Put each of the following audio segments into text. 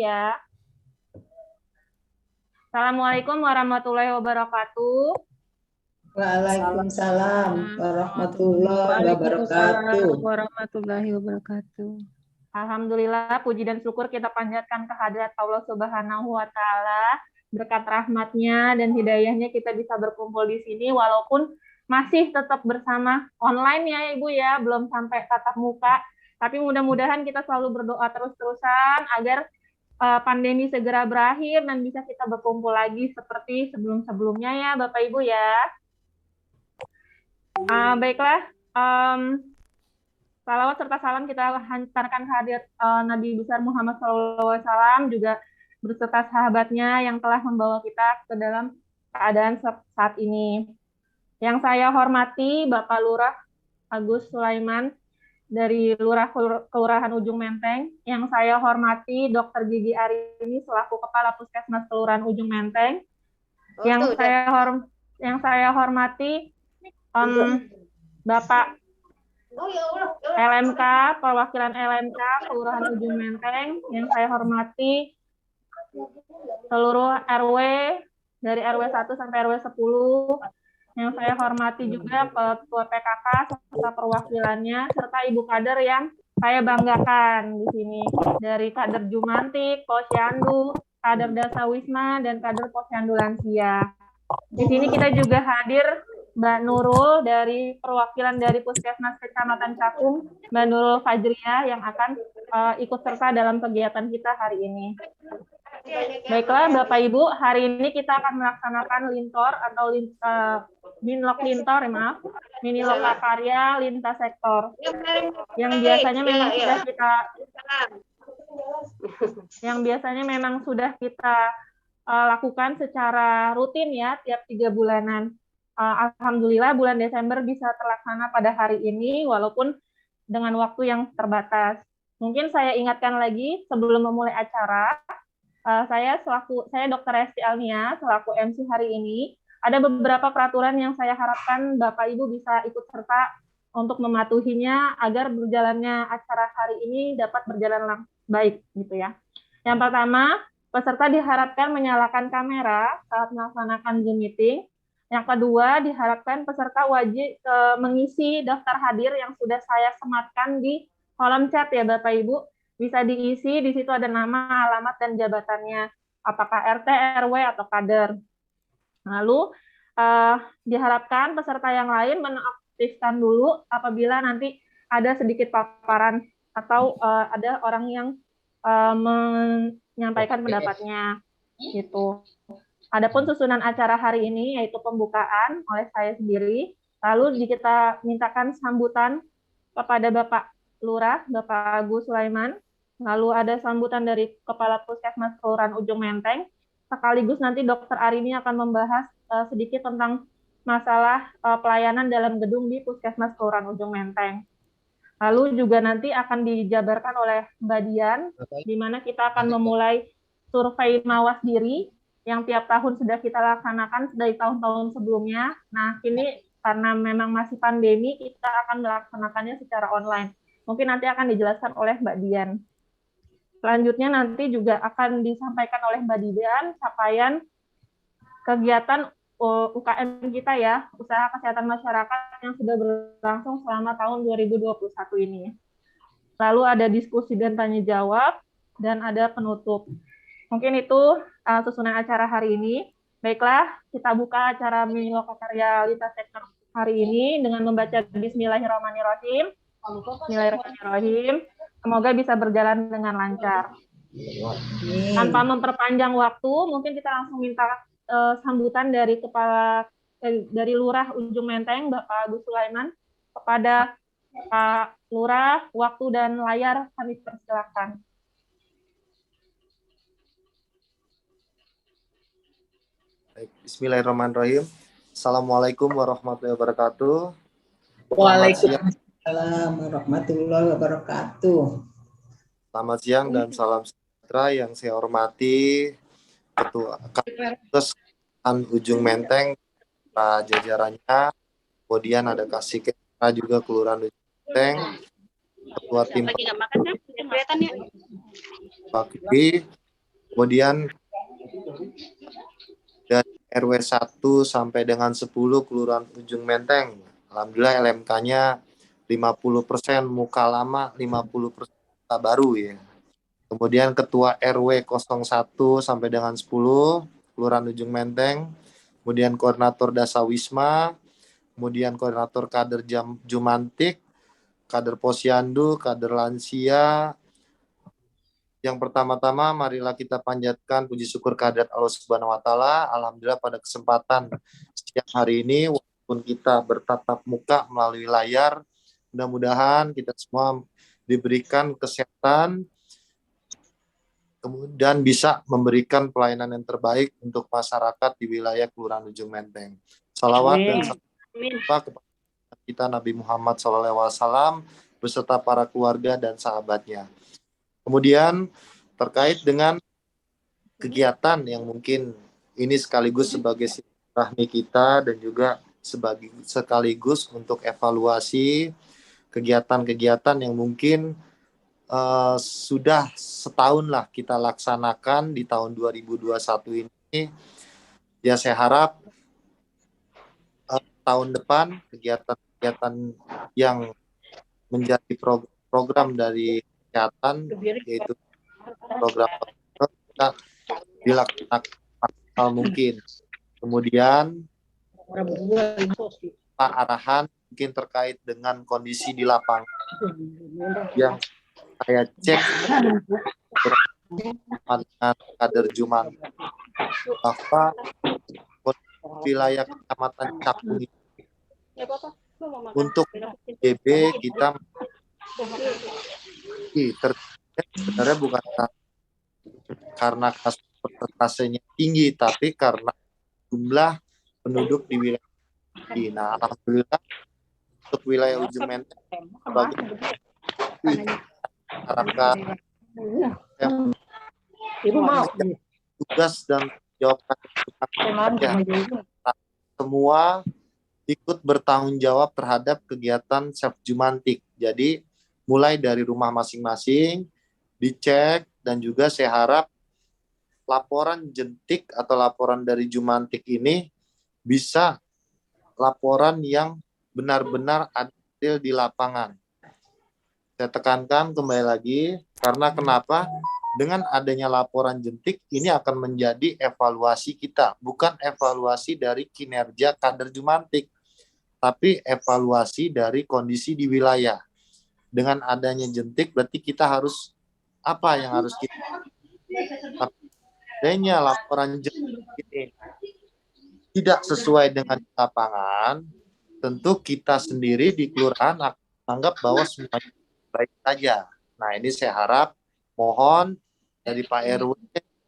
ya. Assalamualaikum warahmatullahi wabarakatuh. Waalaikumsalam warahmatullahi wabarakatuh. Warahmatullahi wabarakatuh. Alhamdulillah, puji dan syukur kita panjatkan kehadirat Allah Subhanahu wa Ta'ala. Berkat rahmatnya dan hidayahnya kita bisa berkumpul di sini, walaupun masih tetap bersama online ya Ibu ya, belum sampai tatap muka. Tapi mudah-mudahan kita selalu berdoa terus-terusan agar pandemi segera berakhir dan bisa kita berkumpul lagi seperti sebelum-sebelumnya ya Bapak Ibu ya. Baiklah, salawat serta salam kita hantarkan kehadirat Nabi besar Muhammad SAW juga beserta sahabatnya yang telah membawa kita ke dalam keadaan saat ini. Yang saya hormati Bapak Lurah Agus Sulaiman dari Kelurahan Ujung Menteng. Yang saya hormati Dr. Gigi Arini selaku Kepala Puskesmas Kelurahan Ujung Menteng. Yang saya hormati Bapak LMK, perwakilan LMK Kelurahan Ujung Menteng, yang saya hormati seluruh RW dari RW 1 sampai RW 10, yang saya hormati juga Ketua PKK serta perwakilannya, serta Ibu Kader yang saya banggakan di sini, dari Kader Jumantik, Posyandu, Kader Dasa Wisma, dan Kader Posyandu Lansia. Di sini kita juga hadir Mbak Nurul dari perwakilan dari Puskesmas Kecamatan Cakung, Mbak Nurul Fajriah yang akan ikut serta dalam kegiatan kita hari ini. Baiklah Bapak Ibu, hari ini kita akan melaksanakan lintor atau minlok lintor, mini lokakarya lintas sektor. Yang biasanya memang sudah kita lakukan secara rutin ya tiap 3 bulanan. Alhamdulillah bulan Desember bisa terlaksana pada hari ini walaupun dengan waktu yang terbatas. Mungkin saya ingatkan lagi sebelum memulai acara, saya Dr. Esti Alnia selaku MC hari ini, ada beberapa peraturan yang saya harapkan Bapak Ibu bisa ikut serta untuk mematuhinya agar berjalannya acara hari ini dapat berjalan baik gitu ya. Yang pertama, peserta diharapkan menyalakan kamera saat melaksanakan Zoom meeting. Yang kedua, diharapkan peserta wajib mengisi daftar hadir yang sudah saya sematkan di kolom chat ya Bapak Ibu. Bisa diisi, di situ ada nama, alamat, dan jabatannya. Apakah RT, RW, atau kader. Lalu, diharapkan peserta yang lain menonaktifkan dulu apabila nanti ada sedikit paparan atau ada orang yang menyampaikan pendapatnya. Gitu. Adapun susunan acara hari ini yaitu pembukaan oleh saya sendiri, lalu kita mintakan sambutan kepada Bapak Lurah, Bapak Agus Sulaiman, lalu ada sambutan dari Kepala Puskesmas Kelurahan Ujung Menteng, sekaligus nanti Dr. Arini akan membahas sedikit tentang masalah pelayanan dalam gedung di Puskesmas Kelurahan Ujung Menteng. Lalu juga nanti akan dijabarkan oleh Mbak Dian, di mana kita akan memulai survei mawas diri yang tiap tahun sudah kita laksanakan dari tahun-tahun sebelumnya. Nah, ini karena memang masih pandemi, kita akan melaksanakannya secara online. Mungkin nanti akan dijelaskan oleh Mbak Dian. Selanjutnya nanti juga akan disampaikan oleh Mbak Dian capaian kegiatan UKM kita ya, Usaha Kesehatan Masyarakat yang sudah berlangsung selama tahun 2021 ini. Lalu ada diskusi dan tanya jawab, dan ada penutup. Mungkin itu susunan acara hari ini. Baiklah, kita buka acara mini lokakarya lintas sektor hari ini dengan membaca Bismillahirrahmanirrahim. Bismillahirrahmanirrahim. Semoga bisa berjalan dengan lancar. Tanpa memperpanjang waktu, mungkin kita langsung minta sambutan dari dari Lurah Ujung Menteng, Bapak Agus Sulaiman, kepada Pak Lurah. Waktu dan layar kami persilakan. Bismillahirrahmanirrahim. Assalamualaikum warahmatullahi wabarakatuh. Waalaikumsalam warahmatullahi wabarakatuh. Selamat siang dan salam sejahtera yang saya hormati Ketua Kapolres Ujung Menteng, para jajarannya, kemudian ada Kasih Kepala juga Kelurahan Ujung Menteng, Ketua Tim Pak Kibi, Kemudian dari RW 1 sampai dengan 10 Kelurahan Ujung Menteng. Alhamdulillah LMK-nya 50% muka lama, 50% muka baru ya. Kemudian Ketua RW 01 sampai dengan 10 Kelurahan Ujung Menteng. Kemudian Koordinator Dasawisma, kemudian Koordinator Kader Jumantik, Kader Posyandu, Kader Lansia. Yang pertama-tama marilah kita panjatkan puji syukur kehadirat Allah Subhanahu wa taala. Alhamdulillah pada kesempatan siang hari ini walaupun kita bertatap muka melalui layar, mudah-mudahan kita semua diberikan kesehatan kemudian bisa memberikan pelayanan yang terbaik untuk masyarakat di wilayah Kelurahan Ujung Menteng. Salawat dan salam kepada kita Nabi Muhammad SAW beserta para keluarga dan sahabatnya. Kemudian terkait dengan kegiatan yang mungkin ini sekaligus sebagai silaturahmi kita dan juga sekaligus untuk evaluasi kegiatan-kegiatan yang mungkin sudah setahun lah kita laksanakan di tahun 2021 ini. Ya saya harap tahun depan kegiatan-kegiatan yang menjadi program dari kesehatan yaitu program kita dilaksanakan maksimal mungkin. Kemudian Pak arahan mungkin terkait dengan kondisi di lapangan yang saya cek dengan kader Juman bahwa wilayah Kecamatan Cakung untuk GB kita sebenarnya bukan karena kasus persentasenya tinggi, tapi karena jumlah penduduk di wilayah ini. Nah, alhamdulillah untuk wilayah Ujung Menteng sebagai masyarakat yang tugas dan jawabkan semua ikut bertanggung jawab terhadap kegiatan Chef Jumantik. Jadi mulai dari rumah masing-masing dicek dan juga saya harap laporan jentik atau laporan dari Jumantik ini bisa laporan yang benar-benar adil di lapangan. Saya tekankan kembali lagi, karena kenapa? Dengan adanya laporan jentik, ini akan menjadi evaluasi kita. Bukan evaluasi dari kinerja kader Jumantik, tapi evaluasi dari kondisi di wilayah. Dengan adanya jentik, berarti kita harus, apa yang harus kita adanya laporan jentik ini tidak sesuai dengan lapangan, tentu kita sendiri di kelurahan akan anggap bahwa semuanya baik saja. Nah, ini saya harap mohon dari Pak RW,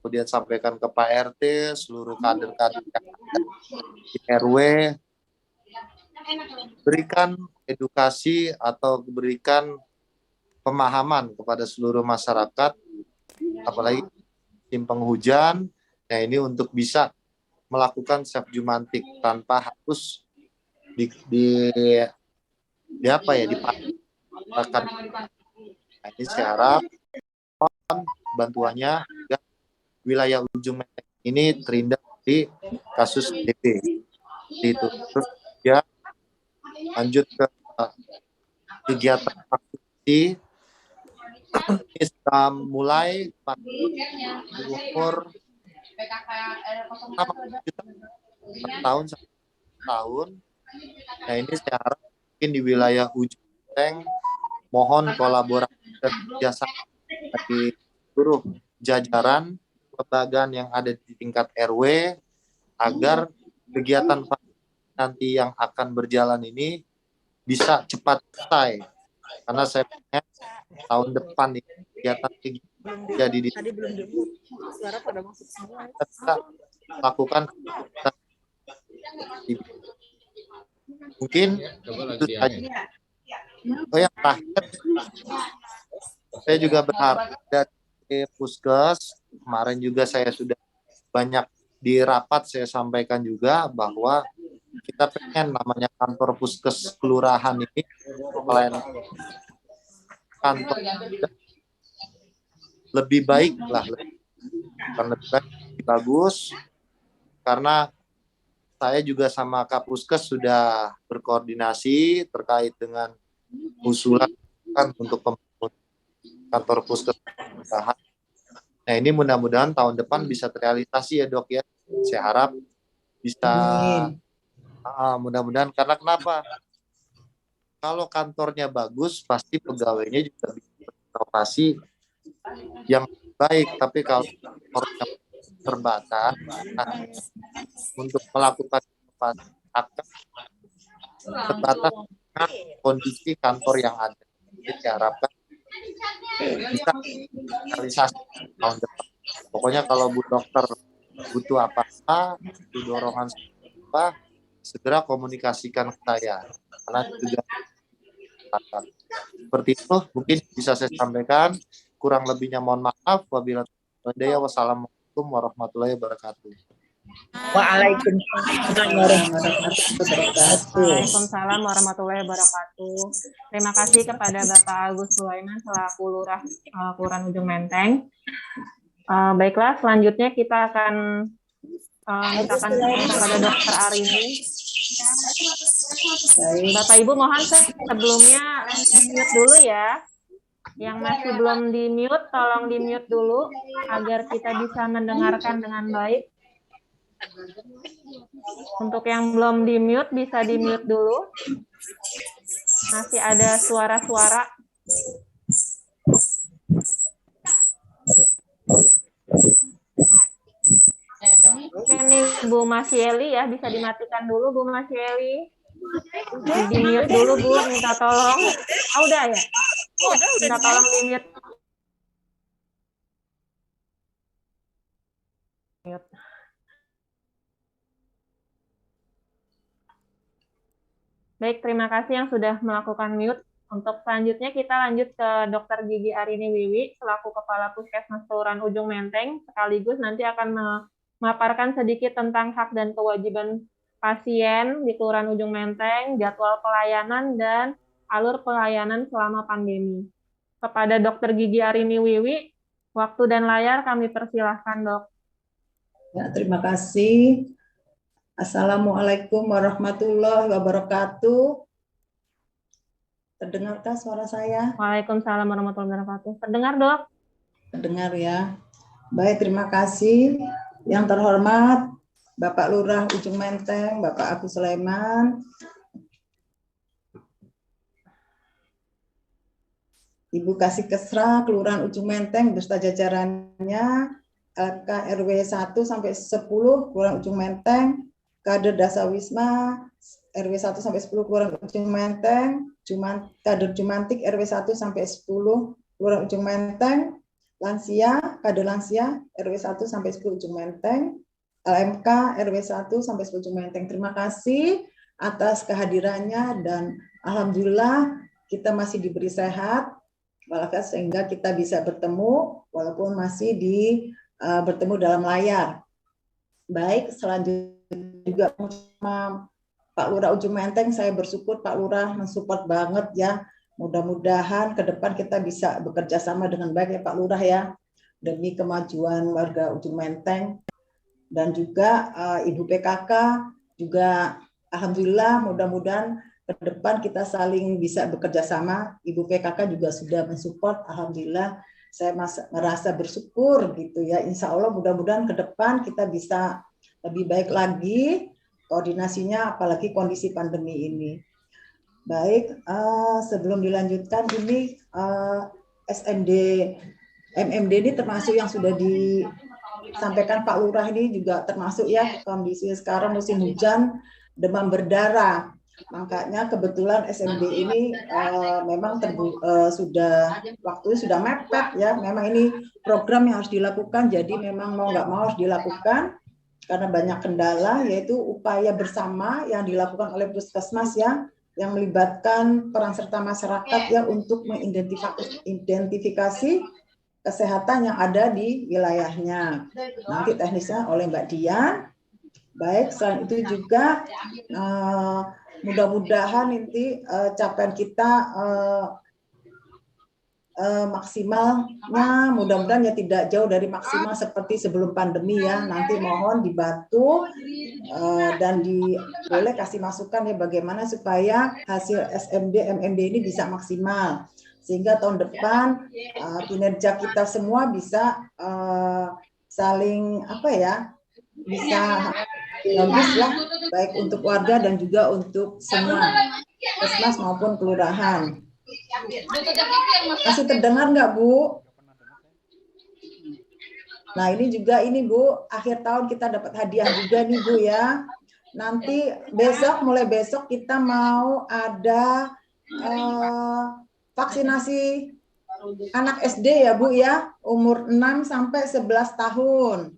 kemudian sampaikan ke Pak RT, seluruh kader-kader di RW, berikan edukasi atau berikan pemahaman kepada seluruh masyarakat, apalagi musim penghujan, nah ini untuk bisa melakukan Chef Jumantik tanpa harus dipakai. Nah, ini saya harap bantuannya agar wilayah Ujung Menteng ini terhindar di kasus DP. Itu terus ya lanjut ke kegiatan vaksinasi. Ini sudah mulai umur tahun tahun. Nah ini saya harap mungkin di wilayah Ujung Menteng mohon kolaborasi dan kerjasama dari seluruh jajaran kelembagaan yang ada di tingkat RW agar kegiatan nanti yang akan berjalan ini bisa cepat selesai. Karena saya pengen tahun depan ini kegiatan jadi di suara pada masuk semua. Kita lakukan mungkin itu saja. Oh yang terakhir, saya juga berharap dari Puskes, kemarin juga saya sudah banyak di rapat saya sampaikan juga bahwa kita pengen namanya kantor Puskes kelurahan ini pelayanan kantor lebih baik lah, akan lebih bagus, karena saya juga sama Kapuskes sudah berkoordinasi terkait dengan usulan untuk pembangunan kantor puskes. Nah, ini mudah-mudahan tahun depan bisa terrealisasi ya dok ya. Saya harap bisa, mudah-mudahan, karena kenapa? Kalau kantornya bagus, pasti pegawainya juga bisa berinovasi yang baik. Tapi kalau kantornya terbatas, untuk melakukan inovasi akan terbatas dengan kondisi kantor yang ada. Jadi diharapkan bisa realisasi tahun depan. Pokoknya kalau Bu Dokter butuh apa-apa, butuh dorongan apa, segera komunikasikan ke saya. Karena juga seperti itu mungkin bisa saya sampaikan. Kurang lebihnya mohon maaf. Wassalamualaikum warahmatullahi wabarakatuh. Waalaikumsalam warahmatullahi wabarakatuh. Waalaikumsalam warahmatullahi wabarakatuh. Terima kasih kepada Bapak Agus Sulaiman selaku Lurah Kelurahan Ujung Menteng. Baiklah, selanjutnya kita akan mintakan kepada Dokter Arini. Bapak Ibu mohon sebelumnya di-mute dulu ya. Yang masih belum di-mute, tolong di-mute dulu agar kita bisa mendengarkan dengan baik. Untuk yang belum di-mute, bisa di-mute dulu. Masih ada suara-suara. Oke nih Bu Masyeli ya, bisa dimatikan dulu Bu Masyeli. Di-mute dulu Bu, minta tolong. Udah ya? Minta tolong di-mute. Baik, terima kasih yang sudah melakukan mute. Untuk selanjutnya kita lanjut ke Dr. Gigi Arini Wiwi selaku Kepala Puskesmas Kelurahan Ujung Menteng, sekaligus nanti akan memaparkan sedikit tentang hak dan kewajiban pasien di Kelurahan Ujung Menteng, jadwal pelayanan, dan alur pelayanan selama pandemi. Kepada Dr. Gigi Arini Wiwi, waktu dan layar kami persilahkan, Dok. Ya, terima kasih. Assalamualaikum warahmatullahi wabarakatuh. Terdengarkah suara saya? Waalaikumsalam warahmatullahi wabarakatuh. Terdengar, Dok? Terdengar ya. Baik, terima kasih. Yang terhormat Bapak Lurah Ujung Menteng, Bapak Agus Sulaiman, Ibu Kasih Kesra, Kelurahan Ujung Menteng beserta jajarannya, LK RW 1 sampai 10 Kelurahan Ujung Menteng, Kader Dasawisma RW 1 sampai 10 Kelurahan Ujung Menteng, Kader Jumantik RW 1 sampai 10 Kelurahan Ujung Menteng, lansia, kader lansia RW 1 sampai 10 Ujung Menteng, LMK RW 1 sampai 10 Ujung Menteng. Terima kasih atas kehadirannya dan alhamdulillah kita masih diberi sehat walafiat sehingga kita bisa bertemu walaupun masih bertemu dalam layar. Baik, selanjutnya juga sama Pak Lurah Ujung Menteng, saya bersyukur Pak Lurah mensupport banget ya. Mudah-mudahan ke depan kita bisa bekerja sama dengan baik ya Pak Lurah ya, demi kemajuan warga Ujung Menteng. Dan juga Ibu PKK juga alhamdulillah mudah-mudahan ke depan kita saling bisa bekerja sama. Ibu PKK juga sudah mensupport, alhamdulillah saya merasa bersyukur gitu ya. Insya Allah mudah-mudahan ke depan kita bisa lebih baik lagi koordinasinya, apalagi kondisi pandemi ini. Baik, sebelum dilanjutkan ini SMD, MMD ini termasuk yang sudah disampaikan Pak Lurah ini juga termasuk ya kondisi sekarang musim hujan, demam berdarah. Makanya kebetulan SMD ini memang sudah waktunya sudah mepet ya. Memang ini program yang harus dilakukan, jadi memang mau nggak mau harus dilakukan karena banyak kendala, yaitu upaya bersama yang dilakukan oleh Puskesmas ya, yang melibatkan peran serta masyarakat ya untuk mengidentifikasi kesehatan yang ada di wilayahnya. Nanti teknisnya oleh Mbak Dian. Baik, selain itu juga mudah-mudahan nanti capaian kita maksimalnya mudah-mudahan ya tidak jauh dari maksimal seperti sebelum pandemi ya. Nanti mohon dibantu dan boleh kasih masukan ya bagaimana supaya hasil SMD MMD ini bisa maksimal sehingga tahun depan kinerja kita semua bisa saling bisa bagus lah, baik untuk warga dan juga untuk semua puskesmas maupun kelurahan. Masih terdengar nggak, Bu? Nah, ini Bu, akhir tahun kita dapat hadiah juga nih, Bu ya. Nanti mulai besok kita mau ada vaksinasi anak SD ya, Bu ya, umur 6 sampai 11 tahun.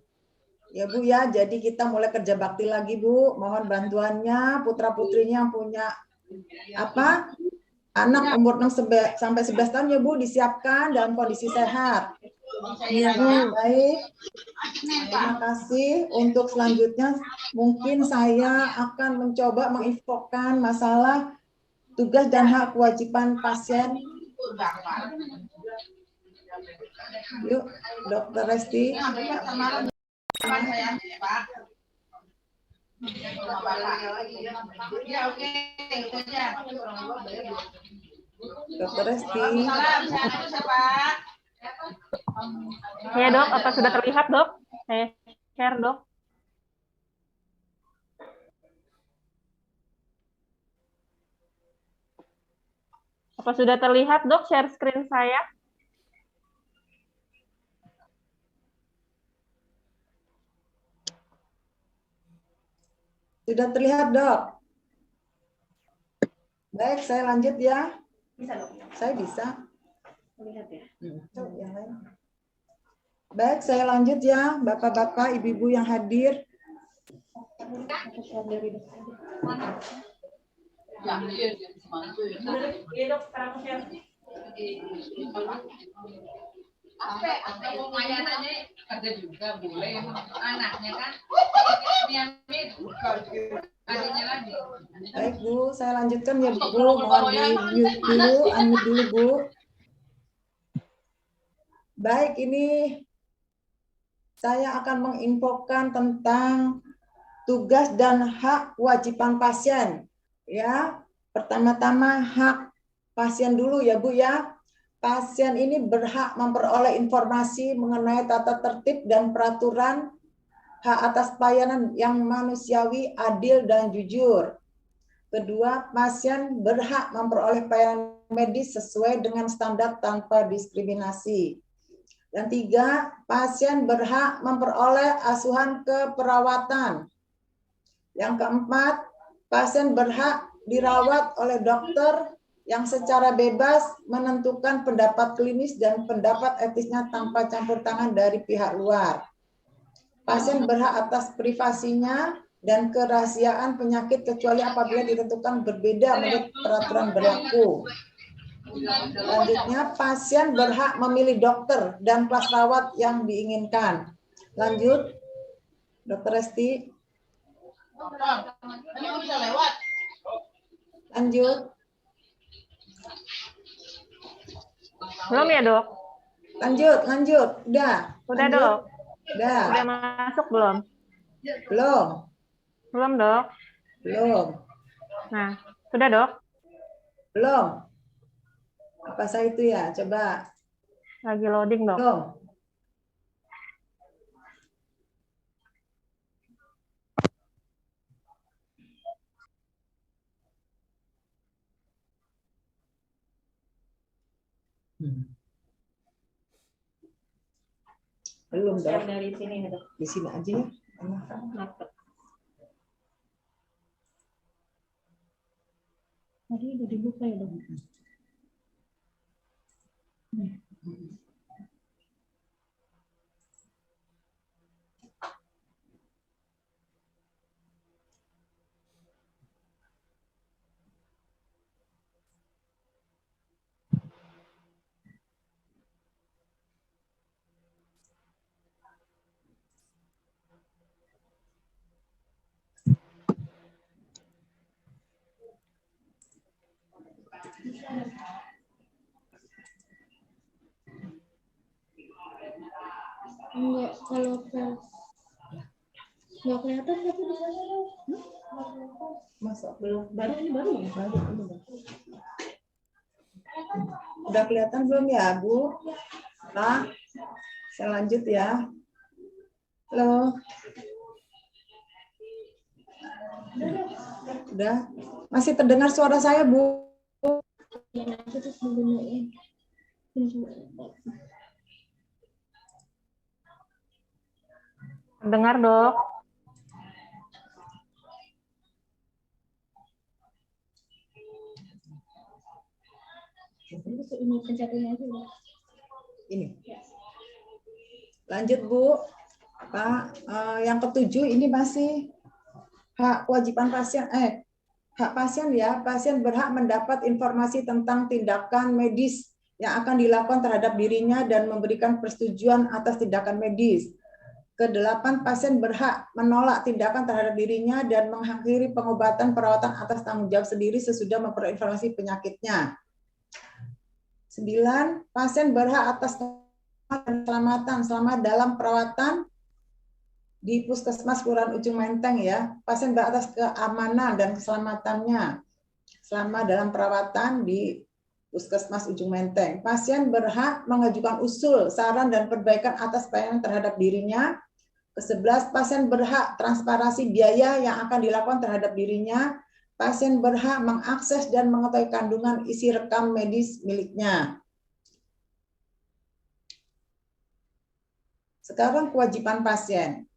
Ya Bu ya, jadi kita mulai kerja bakti lagi Bu. Mohon bantuannya putra-putrinya yang punya anak umur 6 sampai 11 tahun ya Bu, disiapkan dalam kondisi sehat. Iya Bu. Baik, terima kasih. Untuk selanjutnya mungkin saya akan mencoba menginfokan masalah tugas dan hak kewajiban pasien. Yuk, Dokter Resti. Dokter Resti. Ya Dok, apa sudah terlihat Dok? Saya share Dok. Apa sudah terlihat Dok share screen saya? Sudah terlihat Dok? Baik, saya lanjut ya. Bisa Dok? Saya bisa. Lihat ya. Yang lain. Baik, saya lanjut ya, Bapak-bapak, Ibu-ibu yang hadir. Apa mau layanannya ada juga boleh anaknya kan adanya lagi. Baik Bu, saya lanjutkan ya Bu, mohon di-mute dulu, unmute dulu Bu. Baik, ini saya akan menginfokan tentang tugas dan hak kewajiban pasien. Ya, pertama-tama hak pasien dulu ya Bu ya. Pasien ini berhak memperoleh informasi mengenai tata tertib dan peraturan hak atas pelayanan yang manusiawi, adil, dan jujur. Kedua, pasien berhak memperoleh pelayanan medis sesuai dengan standar tanpa diskriminasi. Dan tiga, pasien berhak memperoleh asuhan keperawatan. Yang keempat, pasien berhak dirawat oleh dokter yang secara bebas menentukan pendapat klinis dan pendapat etisnya tanpa campur tangan dari pihak luar. Pasien berhak atas privasinya dan kerahasiaan penyakit kecuali apabila ditentukan berbeda menurut peraturan berlaku. Selanjutnya, pasien berhak memilih dokter dan kelas rawat yang diinginkan. Lanjut, Dokter Resti. Lanjut. Belum ya Dok? Lanjut. Udah. Udah lanjut. Dok? Udah. Udah masuk belum? Belum. Belum Dok? Belum. Nah, sudah Dok? Belum. Apa saya itu ya? Coba. Lagi loading Dok. Belum. Belum Dok. Dari sini Dok. Di sini aja ya. Tadi udah dibuka ya Dok? Kalau nggak kelihatan tapi di sana Masuk. belum baru ya baru. Udah kelihatan belum ya, Bu? Pak, saya lanjut ya. Halo. Udah. Masih terdengar suara saya, Bu? Ya nanti terus dibenerin. Dengar, Dok. Ini pencatatnya aja ya. Ini. Lanjut, Bu. Pak, yang ketujuh ini masih hak kewajiban pasien. Hak pasien ya, pasien berhak mendapat informasi tentang tindakan medis yang akan dilakukan terhadap dirinya dan memberikan persetujuan atas tindakan medis. Kedelapan, pasien berhak menolak tindakan terhadap dirinya dan mengakhiri pengobatan perawatan atas tanggung jawab sendiri sesudah memperoleh informasi penyakitnya. 9, pasien berhak atas keselamatan selama dalam perawatan di Puskesmas Kelurahan Ujung Menteng ya. Pasien berhak atas keamanan dan keselamatannya selama dalam perawatan di Puskesmas Ujung Menteng. Pasien berhak mengajukan usul, saran, dan perbaikan atas pelayanan terhadap dirinya. Ke-11, pasien berhak transparansi biaya yang akan dilakukan terhadap dirinya. Pasien berhak mengakses dan mengetahui kandungan isi rekam medis miliknya. Sekarang kewajiban pasien.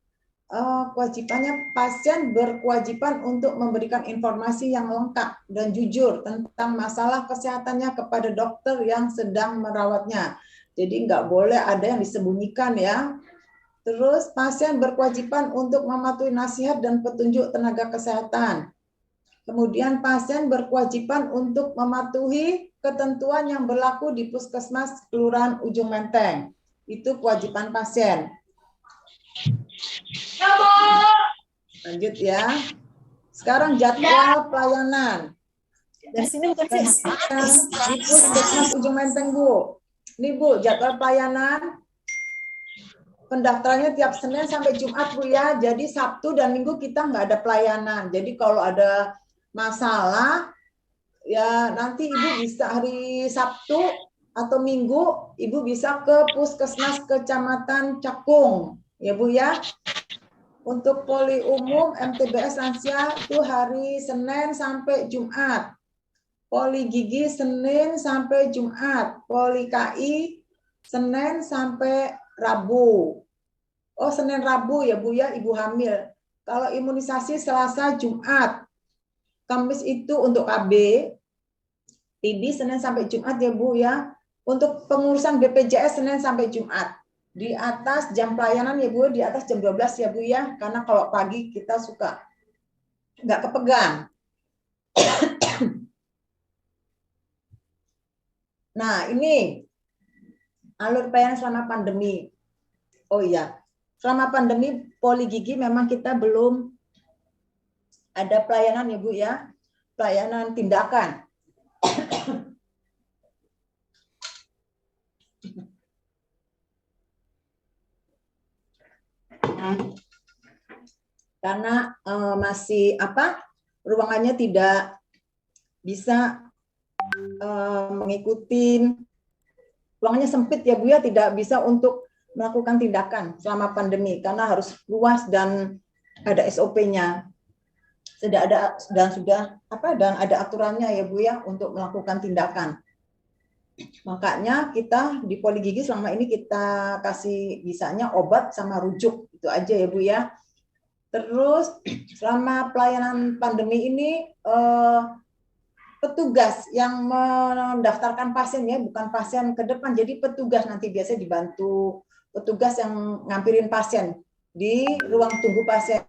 Kewajibannya, pasien berkewajiban untuk memberikan informasi yang lengkap dan jujur tentang masalah kesehatannya kepada dokter yang sedang merawatnya. Jadi nggak boleh ada yang disembunyikan ya. Terus pasien berkewajiban untuk mematuhi nasihat dan petunjuk tenaga kesehatan. Kemudian pasien berkewajiban untuk mematuhi ketentuan yang berlaku di Puskesmas Kelurahan Ujung Menteng. Itu kewajiban pasien. Lanjut ya. Sekarang jadwal pelayanan. Dari sini bukan sih. Di Puskesmas Ujung Menteng, Bu. Ini Bu, jadwal pelayanan. Pendaftarannya tiap Senin sampai Jumat, Bu ya. Jadi Sabtu dan Minggu kita nggak ada pelayanan. Jadi kalau ada masalah, ya nanti Ibu bisa hari Sabtu atau Minggu, Ibu bisa ke Puskesmas Kecamatan Cakung. Ya Bu ya. Untuk poli umum MTBS lansia itu hari Senin sampai Jumat. Poli gigi Senin sampai Jumat. Poli KI Senin sampai Rabu. Oh, Senin Rabu ya Bu ya, Ibu hamil. Kalau imunisasi Selasa Jumat. Kamis itu untuk KB. TB Senin sampai Jumat ya Bu ya. Untuk pengurusan BPJS Senin sampai Jumat. Di atas jam pelayanan ya Bu, di atas jam 12 ya Bu ya. Karena kalau pagi kita suka nggak kepegang. Nah, ini alur pelayanan selama pandemi. Oh iya, selama pandemi poli gigi memang kita belum ada pelayanan ya Bu ya, pelayanan tindakan. Karena masih ruangannya tidak bisa mengikuti, ruangannya sempit ya Bu ya, tidak bisa untuk melakukan tindakan selama pandemi karena harus luas dan ada SOP-nya. Sudah ada dan ada aturannya ya Bu ya untuk melakukan tindakan. Makanya kita di poli gigi selama ini kita kasih bisanya obat sama rujuk, itu aja ya Bu ya. Terus selama pelayanan pandemi ini petugas yang mendaftarkan pasien ya, bukan pasien ke depan, jadi petugas nanti biasanya dibantu petugas yang ngampirin pasien di ruang tunggu pasien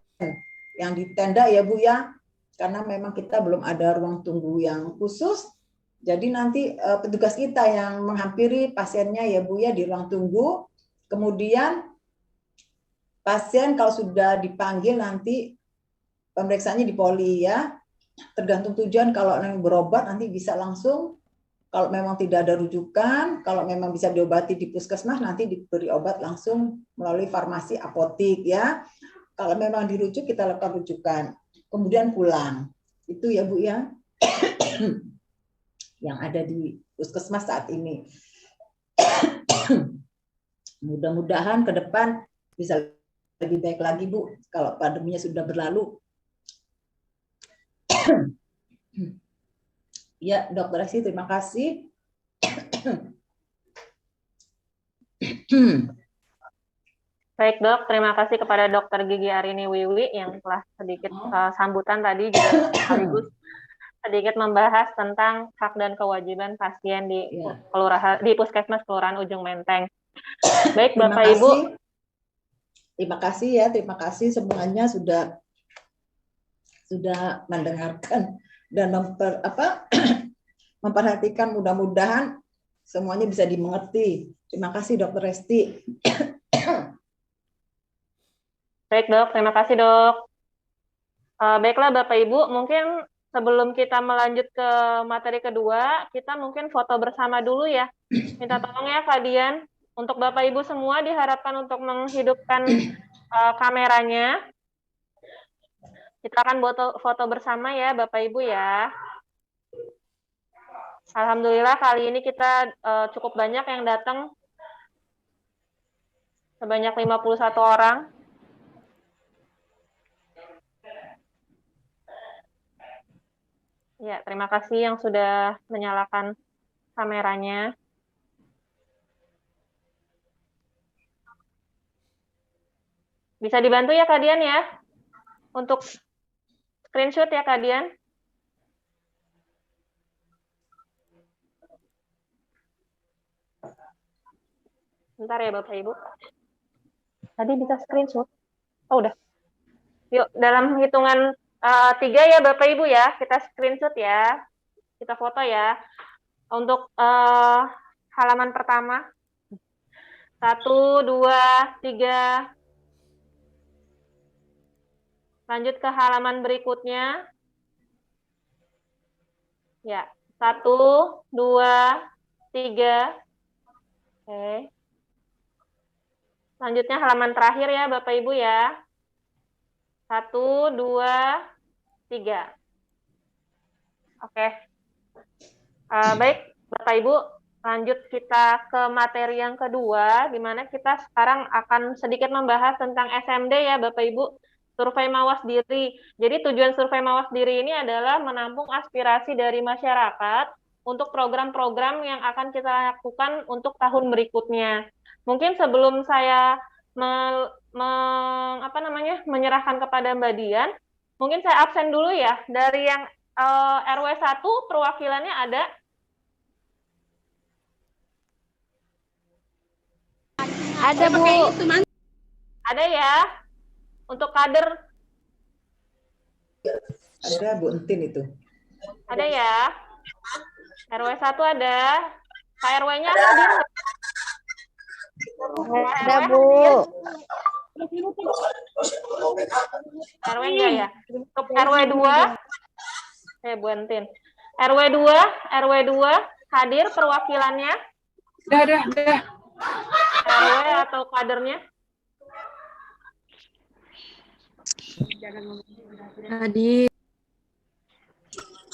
yang di tenda ya Bu ya, karena memang kita belum ada ruang tunggu yang khusus, jadi nanti petugas kita yang menghampiri pasiennya ya Bu ya di ruang tunggu. Kemudian pasien kalau sudah dipanggil nanti pemeriksaannya di poli ya, tergantung tujuan. Kalau yang berobat nanti bisa langsung Kalau memang tidak ada rujukan, kalau memang bisa diobati di puskesmas, nanti diberi obat langsung melalui farmasi apotik ya. Kalau memang dirujuk, kita lakukan rujukan. Kemudian pulang. Itu ya Bu ya, yang ada di puskesmas saat ini. Mudah-mudahan ke depan bisa lebih baik lagi Bu, kalau pandeminya sudah berlalu. Ya, Dokter Esti, terima kasih. Baik dok, terima kasih kepada Dokter Gigi Arini Wiwi yang telah sedikit sambutan tadi juga sekaligus sedikit membahas tentang hak dan kewajiban pasien di kelurahan di Puskesmas Kelurahan Ujung Menteng. Baik Bapak Ibu. Terima kasih ya, terima kasih semuanya sudah mendengarkan dan memperhatikan, mudah-mudahan semuanya bisa dimengerti. Terima kasih Dokter Esti. Baik dok, terima kasih dok. Baiklah Bapak Ibu, mungkin sebelum kita melanjut ke materi kedua, kita mungkin foto bersama dulu ya. Minta tolong ya Kak Dian. Untuk Bapak Ibu semua diharapkan untuk menghidupkan kameranya. Kita akan foto bersama ya Bapak Ibu ya. Alhamdulillah kali ini kita cukup banyak yang datang. Sebanyak 51 orang. Ya, terima kasih yang sudah menyalakan kameranya. Bisa dibantu ya Kak Dian ya? Untuk screenshot ya Kak Dian. Bentar ya Bapak Ibu. Tadi bisa screenshot. Oh udah. Yuk, dalam hitungan 3 ya Bapak Ibu ya. Kita screenshot ya. Kita foto ya. Untuk halaman pertama. 1, 2, 3. Lanjut ke halaman berikutnya. Ya, 1, 2, 3. Oke. Selanjutnya halaman terakhir ya Bapak Ibu ya. 1, 2, 3. Oke. Baik Bapak Ibu, lanjut kita ke materi yang kedua, di mana kita sekarang akan sedikit membahas tentang SMD ya Bapak Ibu. Survei mawas diri. Jadi tujuan survei mawas diri ini adalah menampung aspirasi dari masyarakat untuk program-program yang akan kita lakukan untuk tahun berikutnya. Mungkin sebelum saya menyerahkan kepada Mbak Dian, mungkin saya absen dulu ya. Dari yang RW 1 perwakilannya ada? Ada Bu. Ada ya? Untuk kader? Ada Bu Entin itu. Ada ya? RW 1 ada? Pak RW-nya hadir nggak? Ada Bu. RW enggak ya? Untuk RW 2? Bu Entin. RW 2 hadir perwakilannya? Ada. RW atau kadernya?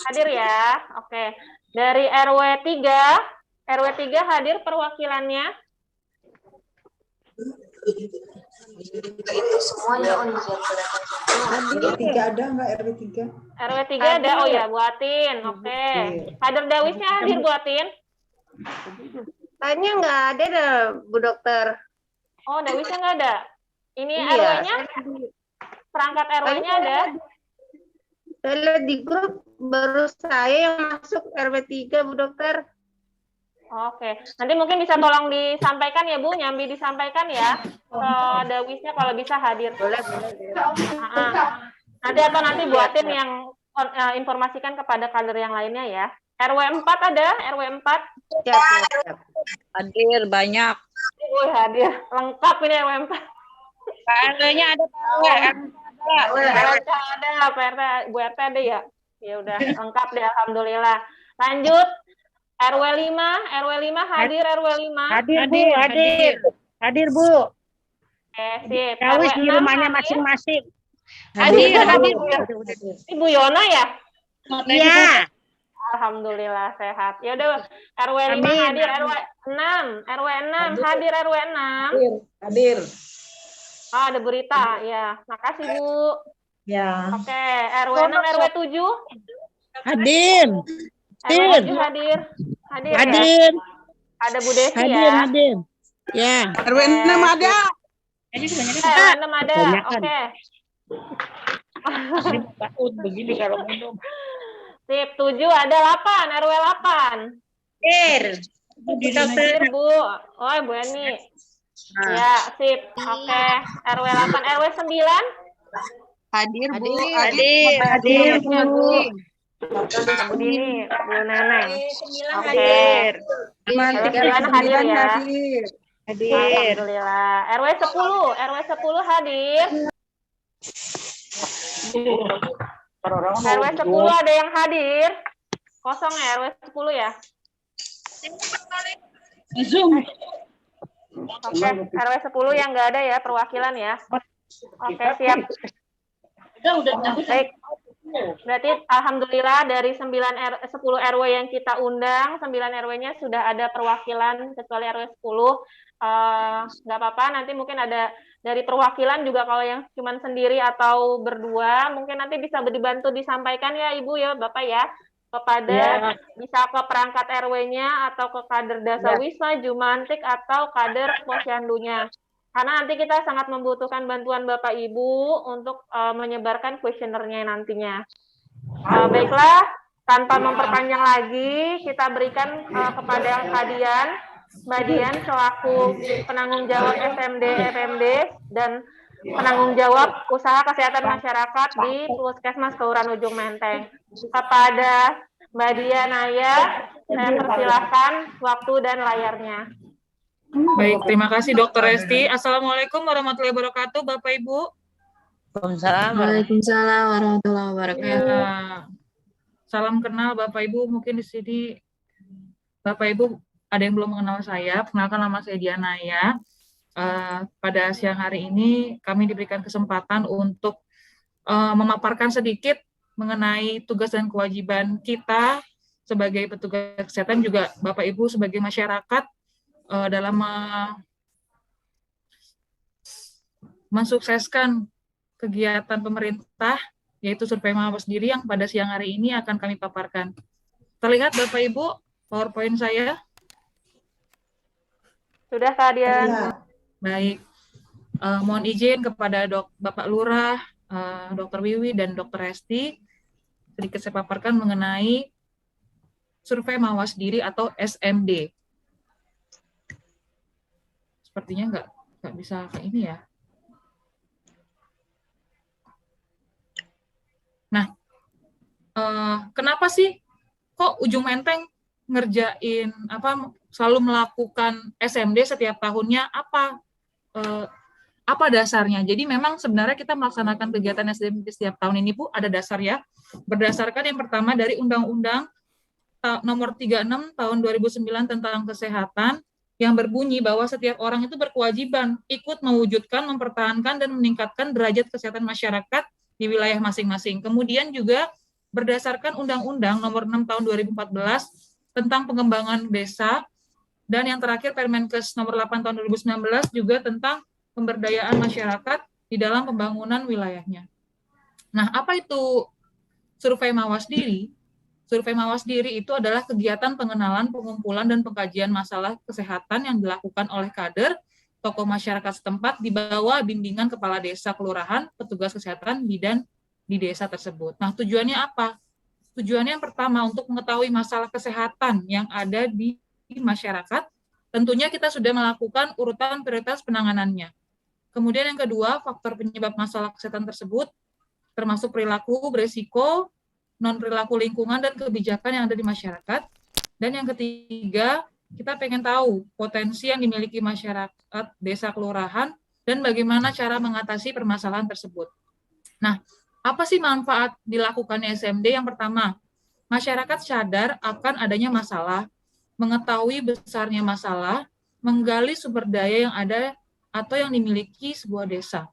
Hadir ya. Oke. Dari RW 3 hadir perwakilannya? Itu semuanya RW 3 ada nggak RW 3? RW 3 ada. Oh ya, buatin. Oke. Kader Dawisnya hadir buatin? Tanya nggak ada dah, Bu Dokter. Oh, Dawisnya nggak ada. Ini Iya. RW-nya? Perangkat RW-nya ada? Saya lihat di grup baru saya yang masuk RW 3, Bu Dokter. Oke, nanti mungkin bisa tolong disampaikan ya Bu, nyambi disampaikan ya ke Dawisnya kalau bisa hadir. Boleh. Nanti buatin yang informasikan kepada kader yang lainnya ya. RW 4 ada? RW 4? Siap. Hadir banyak. Hadir. Lengkap ini RW 4. RW-nya ada RT ada, PRT, Bu RT ada ya? Ya udah, lengkap deh, alhamdulillah. Lanjut. RW 5 hadir RW 5. Hadir, Bu, hadir. Hadir, Bu. Oke, sip. Kawis RW di 6 rumahnya hadir. masing-masing. Hadir, hadir. Ibu Yona ya? Iya. Alhamdulillah sehat. Ya udah RW 5 Amin, hadir, amin. RW 6 hadir RW 6. Hadir. Oh, ada berita. Ya, makasih Bu. Ya. Oke, RW 6 RW 7. Hadir. RW 7 hadir. Hadir. Ya? Hadir. Ada Bu Desi Hadir, ya. hadir. Ya. RW 6 ada. RW 6 ada. Kebanyakan. Oke. Takut begini kalau minum. Sip, 7 ada 8, RW 8. Hadir. Hadir Bu. Oh, Bu Eni. Ya, sip. Oke, RW 8, RW 9. Hadir, Bu. Hadir. Hadir, Bu. Bu Dini, Bu Neneng. Oke. Hadir. RW 9 hadir ya. Hadir. Alhamdulillah. RW 10 hadir. RW 10 ada yang hadir. Kosong ya RW 10 ya. Oke, RW 10 yang nggak ada ya perwakilan ya. Oke, siap. Baik. Berarti alhamdulillah dari 10 RW yang kita undang, 9 RW-nya sudah ada perwakilan kecuali RW 10. Nggak apa-apa, nanti mungkin ada dari perwakilan juga kalau yang cuman sendiri atau berdua, mungkin nanti bisa dibantu disampaikan ya Ibu ya, Bapak ya, kepada bisa ke perangkat RW-nya atau ke kader Dasawisma, Jumantik atau kader Posyandunya. Karena nanti kita sangat membutuhkan bantuan Bapak Ibu untuk menyebarkan kuesionernya nantinya. Baiklah, tanpa memperpanjang lagi, kita berikan kepada Mbak Dian selaku penanggung jawab SMD FMD dan penanggung jawab usaha kesehatan masyarakat di Puskesmas Kelurahan Ujung Menteng. Kepada Mbak Dian Naya, saya persilahkan waktu dan layarnya. Baik, terima kasih Dr. Resti. Assalamualaikum warahmatullahi wabarakatuh, Bapak Ibu. Waalaikumsalam warahmatullahi wabarakatuh. Ya, salam kenal Bapak Ibu. Mungkin di sini Bapak Ibu ada yang belum mengenal saya. Perkenalkan, nama saya Dianaya. Pada siang hari ini kami diberikan kesempatan untuk memaparkan sedikit mengenai tugas dan kewajiban kita sebagai petugas kesehatan, juga Bapak Ibu sebagai masyarakat dalam mensukseskan kegiatan pemerintah, yaitu survei mawas diri yang pada siang hari ini akan kami paparkan. Terlihat Bapak Ibu PowerPoint saya? Sudah Kak Dian? Baik. Mohon izin kepada Bapak Lurah, Dr. Wiwi, dan Dr. Resti, sedikit saya paparkan mengenai survei mawas diri atau SMD. Sepertinya nggak bisa kayak ini ya. Nah, kenapa sih kok Ujung Menteng ngerjain selalu melakukan SMD setiap tahunnya? Apa dasarnya? Jadi memang sebenarnya kita melaksanakan kegiatan SMD setiap tahun ini, Bu, ada dasar ya. Berdasarkan yang pertama dari Undang-Undang Nomor 36 Tahun 2009 tentang Kesehatan, yang berbunyi bahwa setiap orang itu berkewajiban ikut mewujudkan, mempertahankan, dan meningkatkan derajat kesehatan masyarakat di wilayah masing-masing. Kemudian juga berdasarkan Undang-Undang Nomor 6 Tahun 2014 tentang pengembangan desa, dan yang terakhir Permenkes Nomor 8 Tahun 2019 juga tentang pemberdayaan masyarakat di dalam pembangunan wilayahnya. Nah, apa itu survei mawas diri? Survei mawas diri itu adalah kegiatan pengenalan, pengumpulan, dan pengkajian masalah kesehatan yang dilakukan oleh kader, tokoh masyarakat setempat di bawah bimbingan kepala desa, kelurahan, petugas kesehatan bidan di desa tersebut. Nah, tujuannya apa? Tujuannya yang pertama untuk mengetahui masalah kesehatan yang ada di masyarakat. Tentunya kita sudah melakukan urutan prioritas penanganannya. Kemudian yang kedua, faktor penyebab masalah kesehatan tersebut, termasuk perilaku beresiko, non-perilaku lingkungan, dan kebijakan yang ada di masyarakat. Dan yang ketiga, kita pengen tahu potensi yang dimiliki masyarakat desa kelurahan dan bagaimana cara mengatasi permasalahan tersebut. Nah, apa sih manfaat dilakukannya SMD? Yang pertama, masyarakat sadar akan adanya masalah mengetahui besarnya masalah, menggali sumber daya yang ada atau yang dimiliki sebuah desa.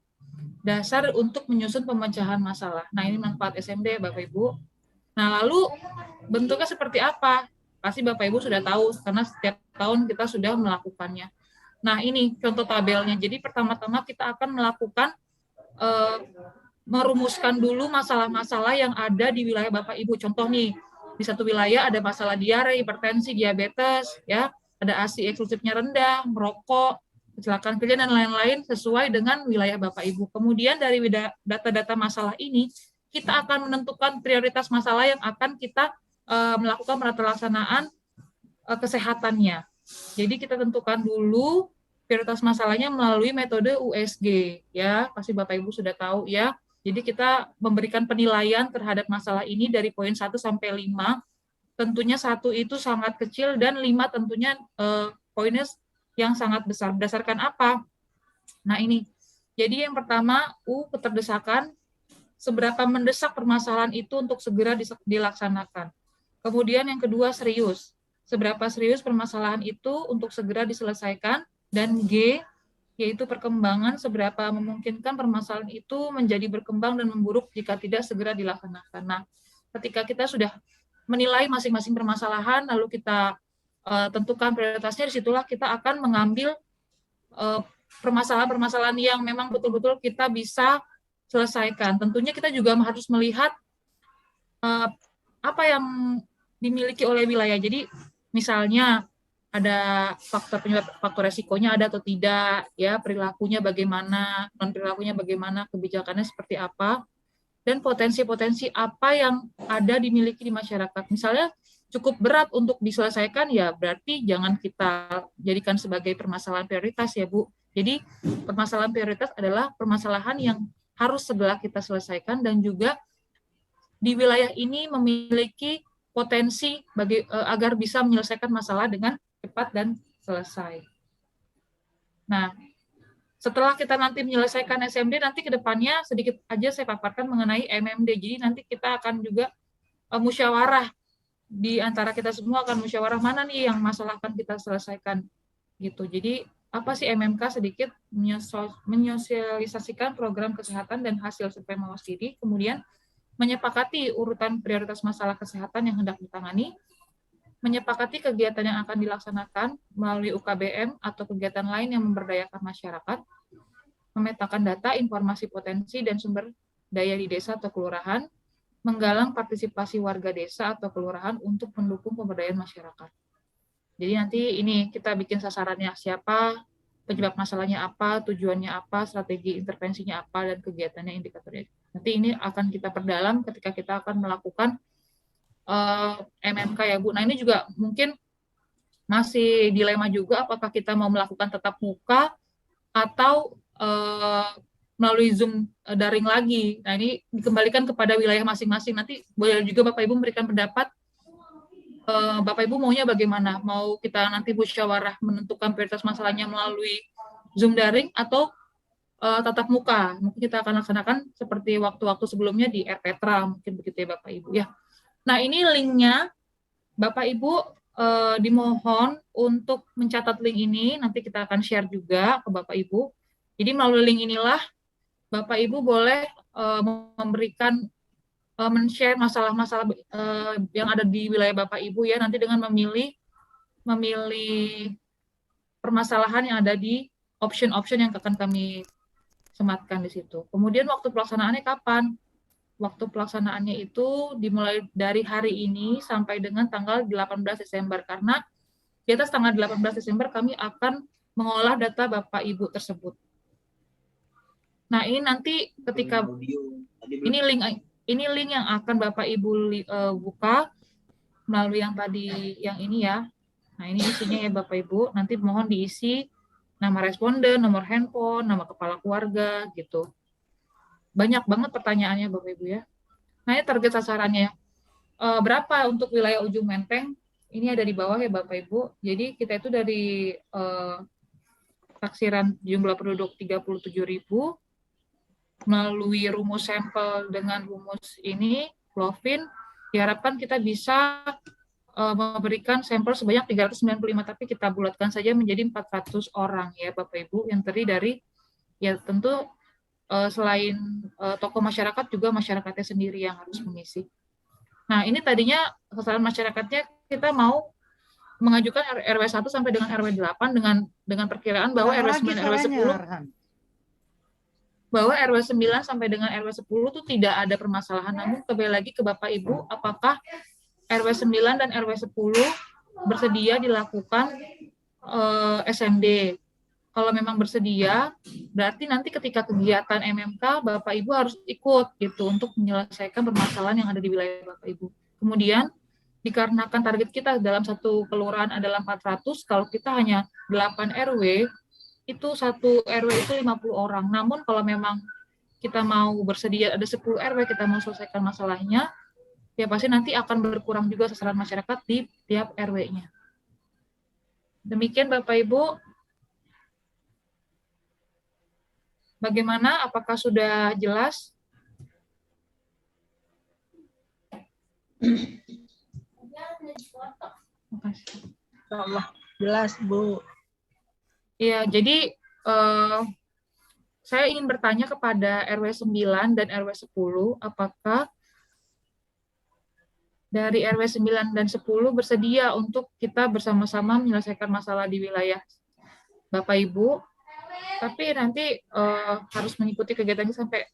Dasar untuk menyusun pemecahan masalah. Nah, ini manfaat SMD, Bapak Ibu. Nah, lalu bentuknya seperti apa? Pasti Bapak Ibu sudah tahu, karena setiap tahun kita sudah melakukannya. Nah, ini contoh tabelnya. Jadi, pertama-tama kita akan melakukan, merumuskan dulu masalah-masalah yang ada di wilayah Bapak Ibu. Contoh nih, di satu wilayah ada masalah diare, hipertensi, diabetes, ya, ada ASI eksklusifnya rendah, merokok, kecelakaan kerja, dan lain-lain sesuai dengan wilayah Bapak Ibu. Kemudian dari data-data masalah ini, kita akan menentukan prioritas masalah yang akan kita melakukan pelaksanaan kesehatannya. Jadi kita tentukan dulu prioritas masalahnya melalui metode USG, ya, pasti Bapak Ibu sudah tahu ya. Jadi kita memberikan penilaian terhadap masalah ini dari poin 1 sampai 5. Tentunya 1 itu sangat kecil dan 5 tentunya poinnya yang sangat besar. Berdasarkan apa? Nah, ini. Jadi yang pertama, keterdesakan, seberapa mendesak permasalahan itu untuk segera dilaksanakan. Kemudian yang kedua, serius. Seberapa serius permasalahan itu untuk segera diselesaikan. Dan G, yaitu perkembangan, seberapa memungkinkan permasalahan itu menjadi berkembang dan memburuk jika tidak segera dilaksanakan. Nah, ketika kita sudah menilai masing-masing permasalahan, lalu kita tentukan prioritasnya, disitulah kita akan mengambil permasalahan-permasalahan yang memang betul-betul kita bisa selesaikan. Tentunya kita juga harus melihat apa yang dimiliki oleh wilayah. Jadi misalnya ada faktor resikonya ada atau tidak, ya, perilakunya bagaimana, non perilakunya bagaimana, kebijakannya seperti apa, dan potensi-potensi apa yang ada dimiliki di masyarakat. Misalnya cukup berat untuk diselesaikan, ya berarti jangan kita jadikan sebagai permasalahan prioritas, ya Bu. Jadi permasalahan prioritas adalah permasalahan yang harus segera kita selesaikan dan juga di wilayah ini memiliki potensi agar bisa menyelesaikan masalah dengan cepat dan selesai. Nah, setelah kita nanti menyelesaikan SMD, nanti ke depannya sedikit aja saya paparkan mengenai MMD. Jadi nanti kita akan juga musyawarah di antara kita semua, akan musyawarah mana nih yang masalah akan kita selesaikan gitu. Jadi apa sih MMK? Sedikit menyosialisasikan program kesehatan dan hasil survei mawas diri, kemudian menyepakati urutan prioritas masalah kesehatan yang hendak ditangani, menyepakati kegiatan yang akan dilaksanakan melalui UKBM atau kegiatan lain yang memberdayakan masyarakat, memetakan data, informasi potensi dan sumber daya di desa atau kelurahan, menggalang partisipasi warga desa atau kelurahan untuk mendukung pemberdayaan masyarakat. Jadi nanti ini kita bikin sasarannya siapa, penyebab masalahnya apa, tujuannya apa, strategi intervensinya apa, dan kegiatannya, indikatornya. Nanti ini akan kita perdalam ketika kita akan melakukan MMK, ya Bu. Nah, ini juga mungkin masih dilema juga, apakah kita mau melakukan tatap muka atau melalui Zoom daring lagi. Nah, ini dikembalikan kepada wilayah masing-masing. Nanti boleh juga Bapak Ibu memberikan pendapat, Bapak Ibu maunya bagaimana? Mau kita nanti musyawarah menentukan prioritas masalahnya melalui Zoom daring atau tatap muka? Mungkin kita akan laksanakan seperti waktu-waktu sebelumnya di RPetra, mungkin begitu ya Bapak Ibu ya. Nah, ini linknya, Bapak Ibu dimohon untuk mencatat link ini, nanti kita akan share juga ke Bapak Ibu. Jadi melalui link inilah Bapak Ibu boleh memberikan, men-share masalah-masalah yang ada di wilayah Bapak Ibu ya, nanti dengan memilih permasalahan yang ada di option-option yang akan kami sematkan di situ. Kemudian waktu pelaksanaannya kapan? Waktu pelaksanaannya itu dimulai dari hari ini sampai dengan tanggal 18 Desember, karena di atas tanggal 18 Desember kami akan mengolah data Bapak Ibu tersebut. Nah, ini nanti ketika ini link yang akan Bapak Ibu buka melalui yang tadi, yang ini ya. Nah, ini isinya ya Bapak Ibu, nanti mohon diisi nama responden, nomor handphone, nama kepala keluarga gitu. Banyak banget pertanyaannya Bapak Ibu ya. Nah, ini target sasarannya. Berapa untuk wilayah Ujung Menteng? Ini ada di bawah ya Bapak Ibu. Jadi kita itu dari taksiran jumlah penduduk 37.000 melalui rumus sampel dengan rumus ini, Lovin, diharapkan kita bisa memberikan sampel sebanyak 395, tapi kita bulatkan saja menjadi 400 orang ya Bapak Ibu, yang terdiri dari ya tentu selain tokoh masyarakat juga masyarakatnya sendiri yang harus mengisi. Nah, ini tadinya sasaran masyarakatnya kita mau mengajukan RW 1 sampai dengan RW 8 dengan perkiraan bahwa RW 9 RW 10 bahwa RW 9 sampai dengan RW 10 itu tidak ada permasalahan. Namun kembali lagi ke Bapak Ibu, apakah RW 9 dan RW 10 bersedia dilakukan SMD? Kalau memang bersedia, berarti nanti ketika kegiatan MMK, Bapak Ibu harus ikut gitu untuk menyelesaikan permasalahan yang ada di wilayah Bapak Ibu. Kemudian, dikarenakan target kita dalam satu kelurahan adalah 400, kalau kita hanya 8 RW, itu satu RW itu 50 orang. Namun kalau memang kita mau bersedia ada 10 RW, kita mau selesaikan masalahnya, ya pasti nanti akan berkurang juga sasaran masyarakat di tiap RW-nya. Demikian Bapak Ibu. Bagaimana? Apakah sudah jelas? Allah jelas Bu. Ya, jadi saya ingin bertanya kepada RW 9 dan RW 10, apakah dari RW 9 dan 10 bersedia untuk kita bersama-sama menyelesaikan masalah di wilayah Bapak Ibu, tapi nanti harus mengikuti kegiatannya sampai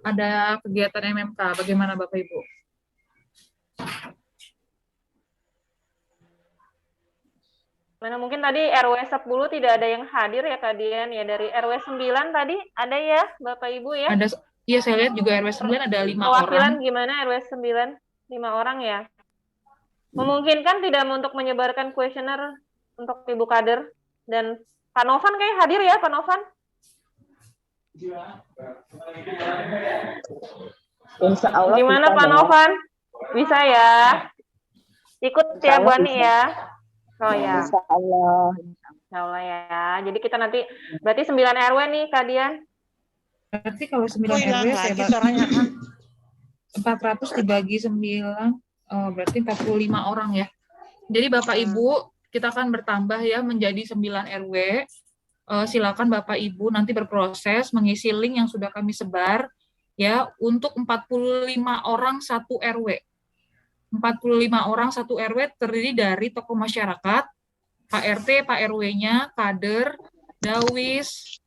ada kegiatan MMK. Bagaimana Bapak Ibu? Mana mungkin tadi RW 10 tidak ada yang hadir ya Kak Dian ya. Dari RW 9 tadi ada ya Bapak Ibu ya? Ada, iya saya lihat juga RW 9 ada 5 orang. Perwakilan gimana RW 9? 5 orang ya? Memungkinkan tidak untuk menyebarkan kuesioner untuk Ibu Kader? Dan Pak Novan kayak hadir ya Pak Novan? Insya Allah gimana Pak Novan? Bisa ya? Ikut ya Bu Ani ya? Oh ya. Insya Allah. Insya Allah ya. Jadi kita nanti berarti 9 RW nih Kak Dian. Berarti kalau 9 RW saya 400 dibagi 9, berarti 45 orang ya. Jadi Bapak Ibu, kita akan bertambah ya menjadi 9 RW. Silakan Bapak Ibu nanti berproses mengisi link yang sudah kami sebar ya untuk 45 orang satu RW. 45 orang satu RW terdiri dari tokoh masyarakat, Pak RT, Pak RW-nya, kader, dawis,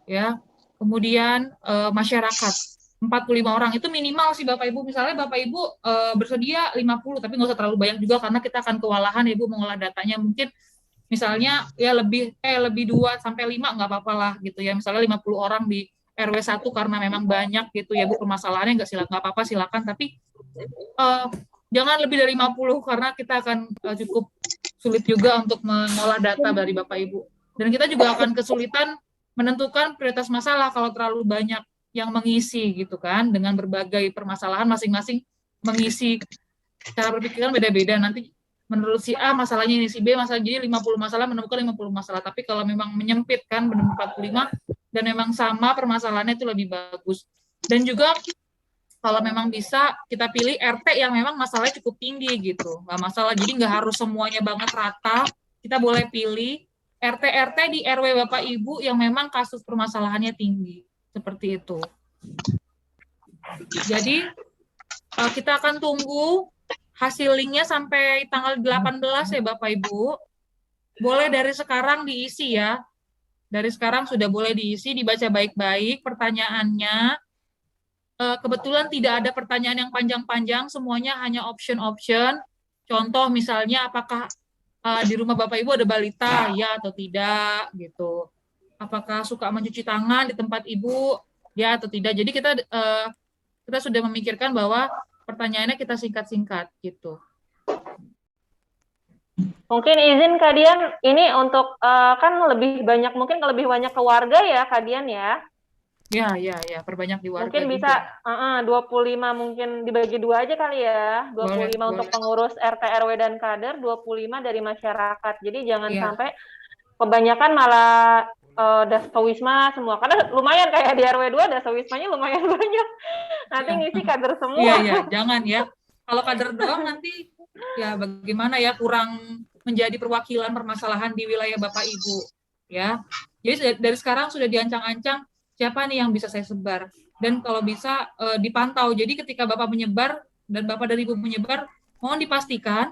ya, kemudian masyarakat. 45 orang itu minimal sih Bapak Ibu. Misalnya Bapak Ibu bersedia 50, tapi nggak usah terlalu banyak juga karena kita akan kewalahan Ibu mengolah datanya. Mungkin misalnya ya lebih 2 sampai 5 nggak apa-apa lah gitu ya. Misalnya 50 orang di RW 1 karena memang banyak gitu ya Bu permasalahannya nggak apa-apa silakan, tapi jangan lebih dari 50 karena kita akan cukup sulit juga untuk mengolah data dari Bapak Ibu. Dan kita juga akan kesulitan menentukan prioritas masalah kalau terlalu banyak yang mengisi gitu kan, dengan berbagai permasalahan masing-masing mengisi cara berpikir kan beda-beda. Nanti menurut si A masalahnya ini, si B masalah, jadi 50 masalah menemukan 50 masalah. Tapi kalau memang menyempit kan benar 45 dan memang sama permasalahannya itu lebih bagus. Dan juga kalau memang bisa kita pilih RT yang memang masalahnya cukup tinggi gitu, nggak masalah. Jadi nggak harus semuanya banget rata. Kita boleh pilih RT di RW Bapak Ibu yang memang kasus permasalahannya tinggi. Seperti itu. Jadi kita akan tunggu hasil linknya sampai tanggal 18 ya Bapak Ibu. Boleh dari sekarang diisi ya. Dari sekarang sudah boleh diisi, dibaca baik-baik pertanyaannya. Kebetulan tidak ada pertanyaan yang panjang-panjang, semuanya hanya option-option. Contoh misalnya apakah di rumah Bapak Ibu ada balita, ya atau tidak gitu. Apakah suka mencuci tangan di tempat Ibu, ya atau tidak. Jadi kita sudah memikirkan bahwa pertanyaannya kita singkat-singkat gitu. Mungkin izin Kak Dian, ini untuk kan lebih banyak, mungkin lebih banyak ke warga ya Kak Dian ya? Ya, perbanyak di warga. Mungkin bisa 25 mungkin dibagi 2 aja kali ya. 25 boleh, untuk pengurus RT, RW, dan kader, 25 dari masyarakat. Jadi jangan sampai kebanyakan malah Dasawisma semua. Karena lumayan kayak di RW 2 Dasawismanya lumayan banyak. Nanti ngisi kader semua. Iya, jangan ya. Kalau kader doang nanti ya bagaimana ya, kurang menjadi perwakilan permasalahan di wilayah Bapak Ibu ya. Jadi dari sekarang sudah diancang-ancang siapa nih yang bisa saya sebar, dan kalau bisa dipantau. Jadi ketika Bapak menyebar dan Bapak dan Ibu menyebar, mohon dipastikan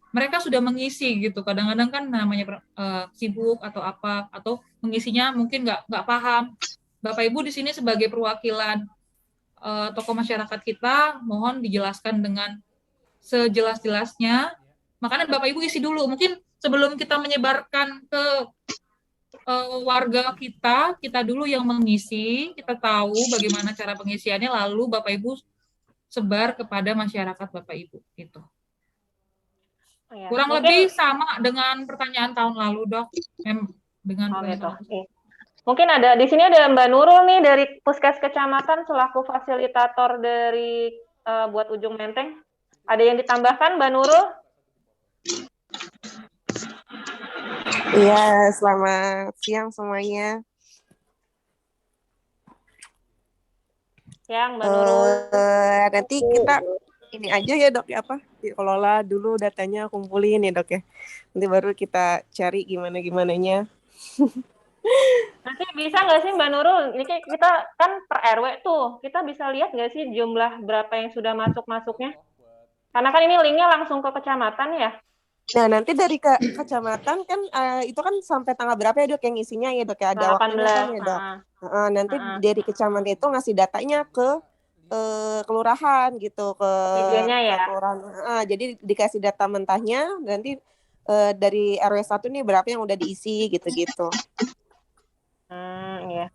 mereka sudah mengisi gitu. Kadang-kadang kan namanya sibuk atau apa, atau mengisinya mungkin nggak paham. Bapak Ibu di sini sebagai perwakilan tokoh masyarakat kita, mohon dijelaskan dengan sejelas-jelasnya. Makanya Bapak Ibu isi dulu. Mungkin sebelum kita menyebarkan ke warga kita dulu yang mengisi, kita tahu bagaimana cara pengisiannya, lalu Bapak Ibu sebar kepada masyarakat Bapak Ibu gitu. Ya, Kurang mungkin, lebih sama dengan pertanyaan tahun lalu, Dok. Dengan gitu. Mungkin ada di sini ada Mbak Nurul nih dari Puskes Kecamatan selaku fasilitator dari buat Ujung Menteng. Ada yang ditambahkan, Mbak Nurul? Iya, selamat siang semuanya. Siang, Mbak Nurul. Nanti kita ini aja ya, Dok, ya apa? Dikelola dulu datanya, kumpulin ya, Dok ya. Nanti baru kita cari gimana-gimananya. Nanti bisa nggak sih Mbak Nurul, ini kita kan per RW tuh, kita bisa lihat nggak sih jumlah berapa yang sudah masuknya? Karena kan ini linknya langsung ke kecamatan ya. Nah, nanti dari kecamatan kan itu kan sampai tanggal berapa ya, Dok, yang isinya ya, Dok ya? Ada 18, waktunya kan ya, Dok? Nanti dari kecamatan itu ngasih datanya ke kelurahan gitu, ke ya. kelurahan. Jadi dikasih data mentahnya, nanti dari RW 1 nih berapa yang udah diisi gitu-gitu. Iya.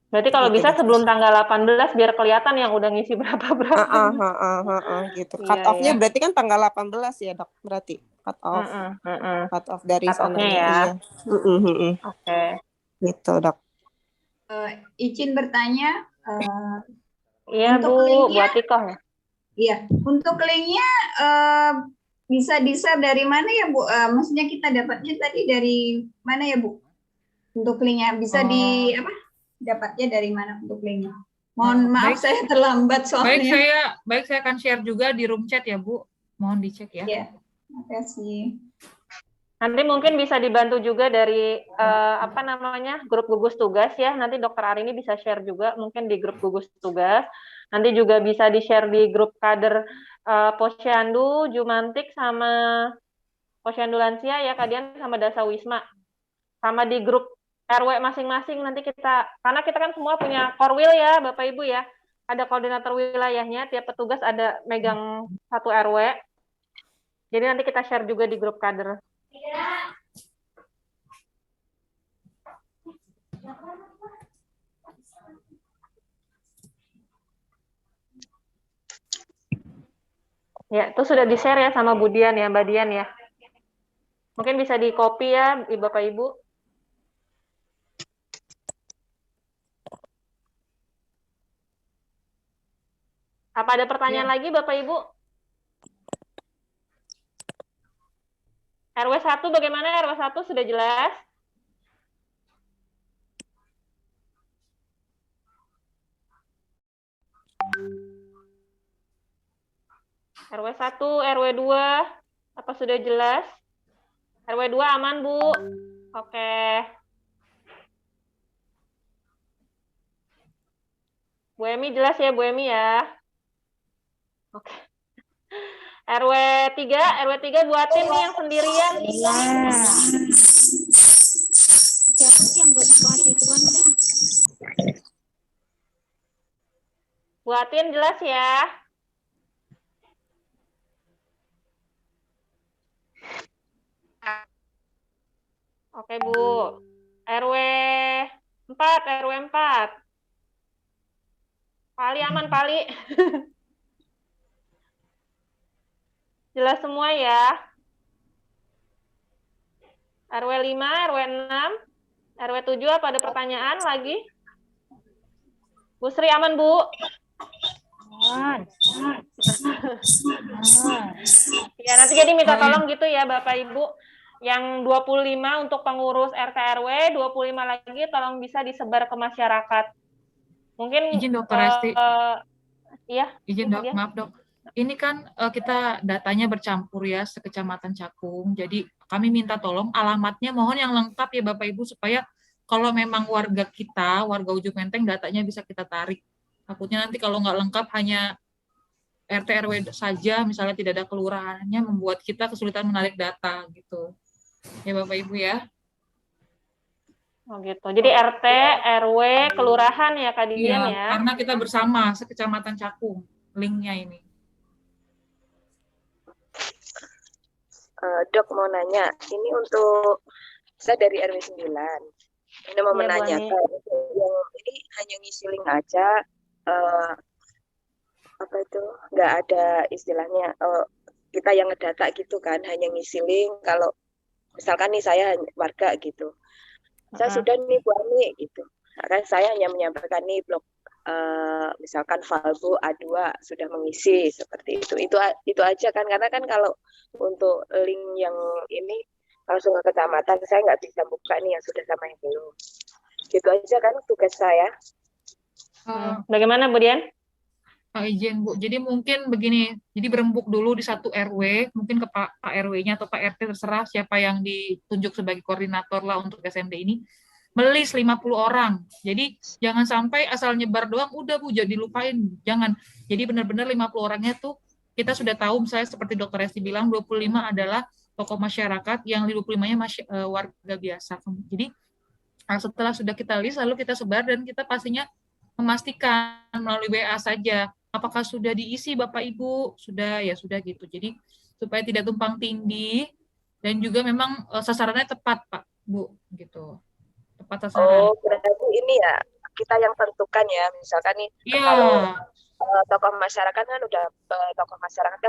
Berarti kalau bisa sebelum tanggal 18 biar kelihatan yang udah ngisi berapa. Gitu. Cut off-nya berarti kan tanggal 18 ya, Dok? Berarti cut off. Cut off dari sananya ya. Iya. Oke. Gitu, Dok. Izin bertanya, iya Bu, buat Tikoh ya? Iya, untuk linknya bisa di-share dari mana ya Bu? Maksudnya kita dapatnya tadi dari mana ya Bu? Untuk linknya bisa dapatnya dari mana untuk linknya? Mohon maaf saya terlambat soalnya. Baik, saya akan share juga di room chat ya Bu. Mohon dicek ya. Iya, terima kasih. Nanti mungkin bisa dibantu juga dari grup gugus tugas ya. Nanti Dokter Arini bisa share juga mungkin di grup gugus tugas. Nanti juga bisa di-share di grup kader Posyandu, Jumantik sama Posyandu Lansia ya, Kadian sama Dasa Wisma. Sama di grup RW masing-masing nanti karena kita kan semua punya korwil ya Bapak Ibu ya. Ada koordinator wilayahnya, tiap petugas ada megang satu RW. Jadi nanti kita share juga di grup kader. Ya, itu sudah di-share ya sama Bu Dian ya, Mbak Dian ya. Mungkin bisa di-copy ya, Bapak Ibu. Apa ada pertanyaan lagi Bapak Ibu? RW 1 bagaimana? RW 1 sudah jelas? RW 1, RW 2, apa sudah jelas? RW 2 aman, Bu? Oke. Bu Emi jelas ya, Bu Emi ya? Oke. RW 3 buatin nih yang sendirian. Siapa sih yang banyak banget ituan? Buatin jelas ya. Oke, Bu. RW 4. Pali aman, Pali. Jelas semua ya. RW 5, RW 6, RW 7 apa ada pertanyaan lagi? Bu Sri aman, Bu? Ya, nanti jadi minta tolong gitu ya Bapak Ibu. Yang 25 untuk pengurus RT RW, 25 lagi tolong bisa disebar ke masyarakat. Mungkin izin Dokter Esti. Iya. Izin Dok, maaf Dok. ini kan kita datanya bercampur ya, sekecamatan Cakung. Jadi kami minta tolong alamatnya mohon yang lengkap ya Bapak Ibu, supaya kalau memang warga kita, warga Ujung Menteng, datanya bisa kita tarik. Takutnya nanti kalau nggak lengkap hanya RT RW saja, misalnya tidak ada kelurahannya, membuat kita kesulitan menarik data gitu. Ya Bapak Ibu ya. Oh gitu. Jadi RT, RW, kelurahan ya Kak Dian Iya, ya. karena kita bersama sekecamatan Cakung, linknya ini. Dok mau nanya, ini untuk saya dari RW 9. Ini mau Iya, Bu Ani. menanyakan, yang ini hanya ngisi link aja, apa itu, nggak ada istilahnya kita yang ngedata gitu kan, hanya ngisi link. Kalau misalkan nih saya warga gitu, saya sudah nih Bu Ani gitu, kan saya hanya menyampaikan nih blok misalkan Valvo A2 sudah mengisi seperti itu aja kan, karena kan kalau untuk link yang ini langsung ke kecamatan saya nggak bisa buka nih yang sudah sama yang belum, gitu aja kan tugas saya. Bagaimana Bu Dian? Izin Bu, jadi mungkin begini, jadi berembuk dulu di satu RW, mungkin ke Pak RW-nya atau Pak RT, terserah siapa yang ditunjuk sebagai koordinator lah untuk SMD ini, melis 50 orang. Jadi jangan sampai asal nyebar doang, udah Bu, jadi lupain. Jangan. Jadi benar-benar 50 orangnya tuh kita sudah tahu, misalnya seperti Dr. Esti bilang, 25 adalah tokoh masyarakat, yang 25-nya warga biasa. Jadi setelah sudah kita list, lalu kita sebar, dan kita pastinya memastikan melalui WA saja, apakah sudah diisi Bapak Ibu, sudah ya sudah gitu. Jadi supaya tidak tumpang tindih, dan juga memang sasarannya tepat Pak Bu gitu. Tepat sasaran. Oh, berarti ini ya kita yang tentukan ya, misalkan nih kalau tokoh masyarakat kan udah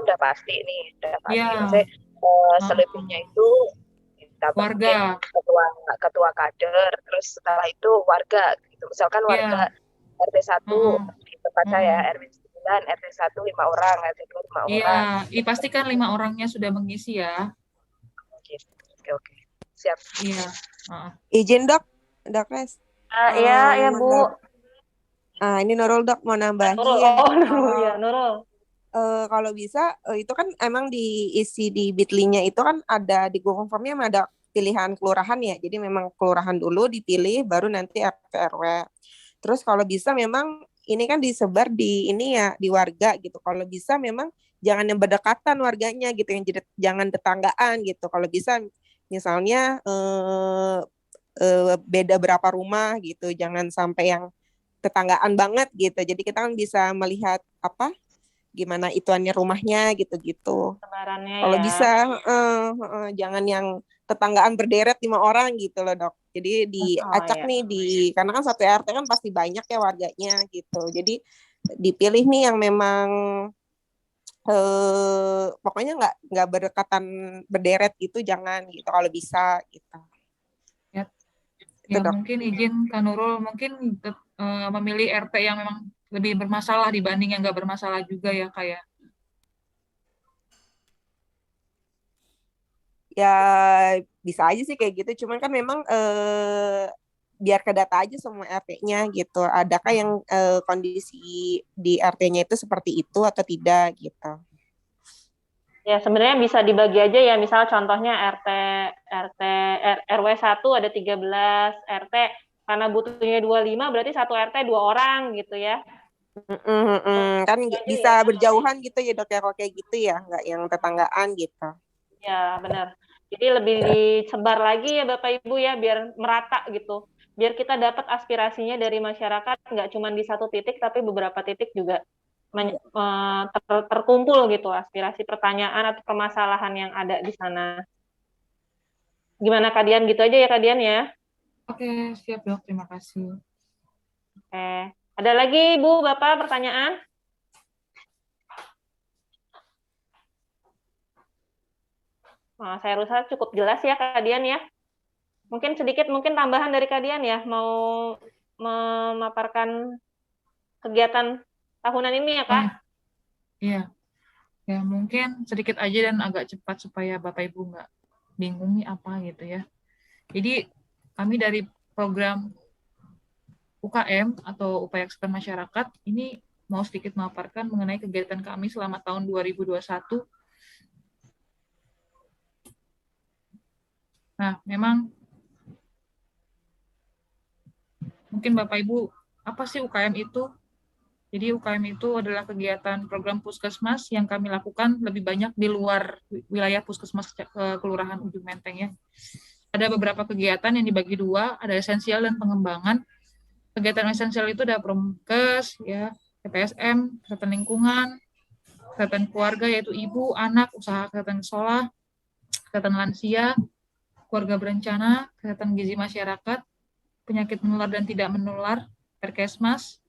udah pasti nih, udah pasti. Maksudnya selebihnya itu warga, ketua kader, terus setelah itu warga gitu. Misalkan warga RT 1 di tempat saya, RW 9, RT 1 5 orang, RT 2 5 orang. Iya, pastikan 5 orangnya sudah mengisi ya. Oke. Siap. Iya. Izin Dok Res. Iya Bu. Ini Nurul Dok mau nambahin. Nurul. Kalau bisa, itu kan emang diisi di Bitly-nya itu kan ada di Google Form-nya ada pilihan kelurahan ya. Jadi memang kelurahan dulu dipilih, baru nanti RT RW. Terus kalau bisa memang ini kan disebar di ini ya, di warga gitu. Kalau bisa memang jangan yang berdekatan warganya gitu, yang jangan tetanggaan gitu. Kalau bisa misalnya beda berapa rumah gitu, jangan sampai yang tetanggaan banget gitu. Jadi kita kan bisa melihat gimana ituannya rumahnya gitu-gitu. Kalau bisa jangan yang tetanggaan berderet 5 orang gitu loh Dok. Jadi diacak nih karena kan satu RT kan pasti banyak ya warganya gitu. Jadi dipilih nih yang memang pokoknya nggak berdekatan berderet gitu, jangan gitu kalau bisa gitu. Ya mungkin izin Kak Nurul, mungkin memilih RT yang memang lebih bermasalah dibanding yang nggak bermasalah juga ya kayak. Ya bisa aja sih kayak gitu, cuman kan memang biar ke data aja semua RT-nya gitu. Adakah yang kondisi di RT-nya itu seperti itu atau tidak gitu. Ya sebenarnya bisa dibagi aja ya, misal contohnya RW 1 ada 13 RT, karena butuhnya 25 berarti satu RT 2 orang gitu ya. Kan bisa berjauhan gitu ya Dok ya, kalau kayak gitu ya, nggak yang tetanggaan gitu. Ya benar. Jadi lebih disebar lagi ya Bapak Ibu ya, biar merata gitu. Biar kita dapat aspirasinya dari masyarakat, nggak cuma di satu titik, tapi beberapa titik juga terkumpul gitu aspirasi, pertanyaan atau permasalahan yang ada di sana. Gimana Kak Dian, gitu aja ya Kak Dian ya? Oke, siap Dok, terima kasih. Oke, ada lagi Bu, Bapak pertanyaan? Saya rasa cukup jelas ya Kak Dian ya. Mungkin sedikit tambahan dari Kak Dian ya, mau memaparkan kegiatan tahunan ini ya Kak? Iya, ya mungkin sedikit aja dan agak cepat supaya Bapak Ibu nggak bingung nih apa gitu ya. Jadi kami dari program UKM atau Upaya Ekspert Masyarakat ini mau sedikit memaparkan mengenai kegiatan kami selama tahun 2021. Nah, memang mungkin Bapak Ibu, apa sih UKM itu? Jadi UKM itu adalah kegiatan program puskesmas yang kami lakukan lebih banyak di luar wilayah puskesmas Kelurahan Ujung Menteng ya. Ada beberapa kegiatan yang dibagi dua, ada esensial dan pengembangan. Kegiatan esensial itu ada promkes, ya, TPSM, kesehatan lingkungan, kesehatan keluarga yaitu ibu, anak, usaha kesehatan sekolah, kesehatan lansia, keluarga berencana, kesehatan gizi masyarakat, penyakit menular dan tidak menular, Perkesmas.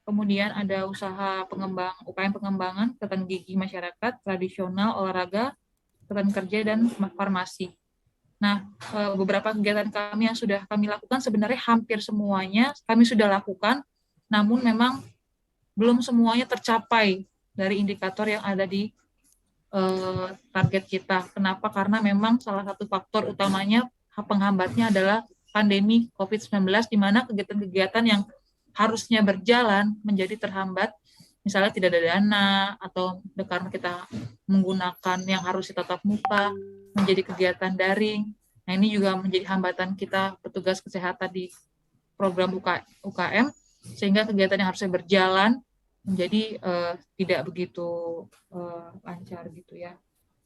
Kemudian ada usaha UKM pengembangan, kesehatan gigi masyarakat, tradisional, olahraga, kesehatan kerja, dan farmasi. Nah, beberapa kegiatan kami yang sudah kami lakukan sebenarnya hampir semuanya kami sudah lakukan, namun memang belum semuanya tercapai dari indikator yang ada di target kita. Kenapa? Karena memang salah satu faktor utamanya penghambatnya adalah pandemi COVID-19, di mana kegiatan-kegiatan yang harusnya berjalan menjadi terhambat, misalnya tidak ada dana, atau karena kita menggunakan yang harus tatap muka, menjadi kegiatan daring. Nah, ini juga menjadi hambatan kita petugas kesehatan di program UKM, sehingga kegiatan yang harusnya berjalan menjadi tidak begitu lancar gitu ya.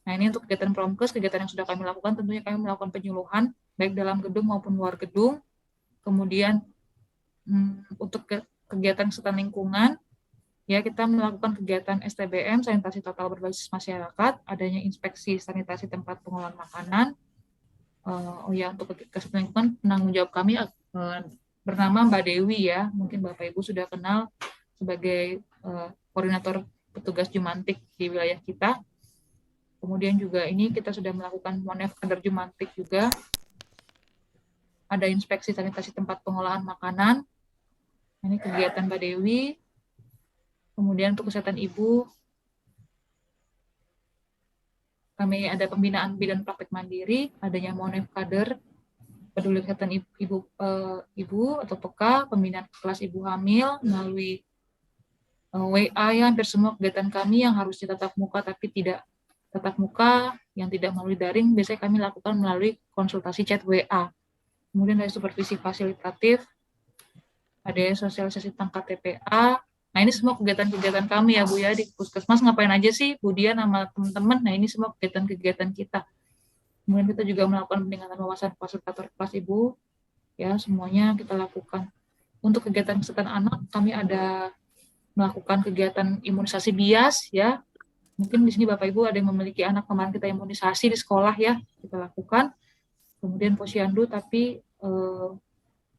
Nah, ini untuk kegiatan promkes, kegiatan yang sudah kami lakukan, tentunya kami melakukan penyuluhan, baik dalam gedung maupun luar gedung. Kemudian untuk kegiatan kesehatan lingkungan, ya kita melakukan kegiatan STBM, sanitasi total berbasis masyarakat, adanya inspeksi sanitasi tempat pengolahan makanan. Untuk kesehatan lingkungan, penanggung jawab kami bernama Mbak Dewi ya, mungkin Bapak Ibu sudah kenal sebagai koordinator petugas Jumantik di wilayah kita. Kemudian juga ini kita sudah melakukan monef kader Jumantik juga. Ada inspeksi sanitasi tempat pengolahan makanan. Ini kegiatan Mbak Dewi. Kemudian untuk kesehatan ibu, kami ada pembinaan bidan praktek mandiri, adanya monef kader, peduli kesehatan ibu atau PK, pembinaan kelas ibu hamil melalui WA ya, hampir semua kegiatan kami yang harus tatap muka tapi tidak tatap muka, yang tidak melalui daring, biasanya kami lakukan melalui konsultasi chat WA. Kemudian dari supervisi fasilitatif, ada sosialisasi tentang KTPA. Nah, ini semua kegiatan-kegiatan kami ya Bu ya, di puskesmas ngapain aja sih Bu Dian sama teman-teman. Nah, ini semua kegiatan-kegiatan kita. Kemudian kita juga melakukan peningkatan wawasan fasilitator kelas ibu, ya semuanya kita lakukan. Untuk kegiatan kesehatan anak, kami ada melakukan kegiatan imunisasi bias ya. Mungkin di sini Bapak Ibu ada yang memiliki anak kemarin kita imunisasi di sekolah ya, kita lakukan. Kemudian posyandu, tapi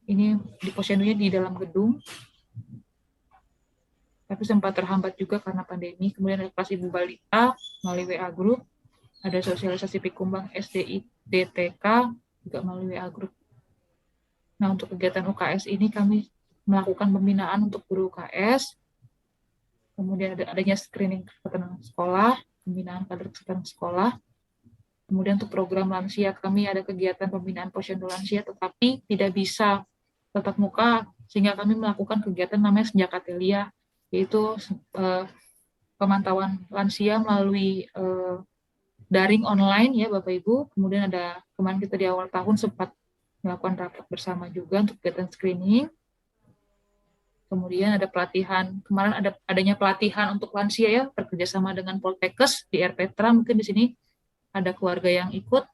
ini di posyandunya di dalam gedung, tapi sempat terhambat juga karena pandemi. Kemudian ada kelas ibu balita melalui WA Group, ada sosialisasi Pikumbang SDI DTK juga melalui WA Group. Nah, untuk kegiatan UKS ini kami melakukan pembinaan untuk guru UKS, kemudian adanya screening kesehatan sekolah, pembinaan kader kesehatan sekolah. Kemudian untuk program lansia kami ada kegiatan pembinaan posyandu lansia, tetapi tidak bisa tatap muka, sehingga kami melakukan kegiatan namanya Senja Katelia, yaitu pemantauan lansia melalui daring online ya Bapak Ibu. Kemudian ada kemarin kita di awal tahun sempat melakukan rapat bersama juga untuk kegiatan screening. Kemudian ada pelatihan, kemarin adanya pelatihan untuk lansia ya, bekerjasama dengan Poltekkes di RPTRA, mungkin di sini ada keluarga yang ikut.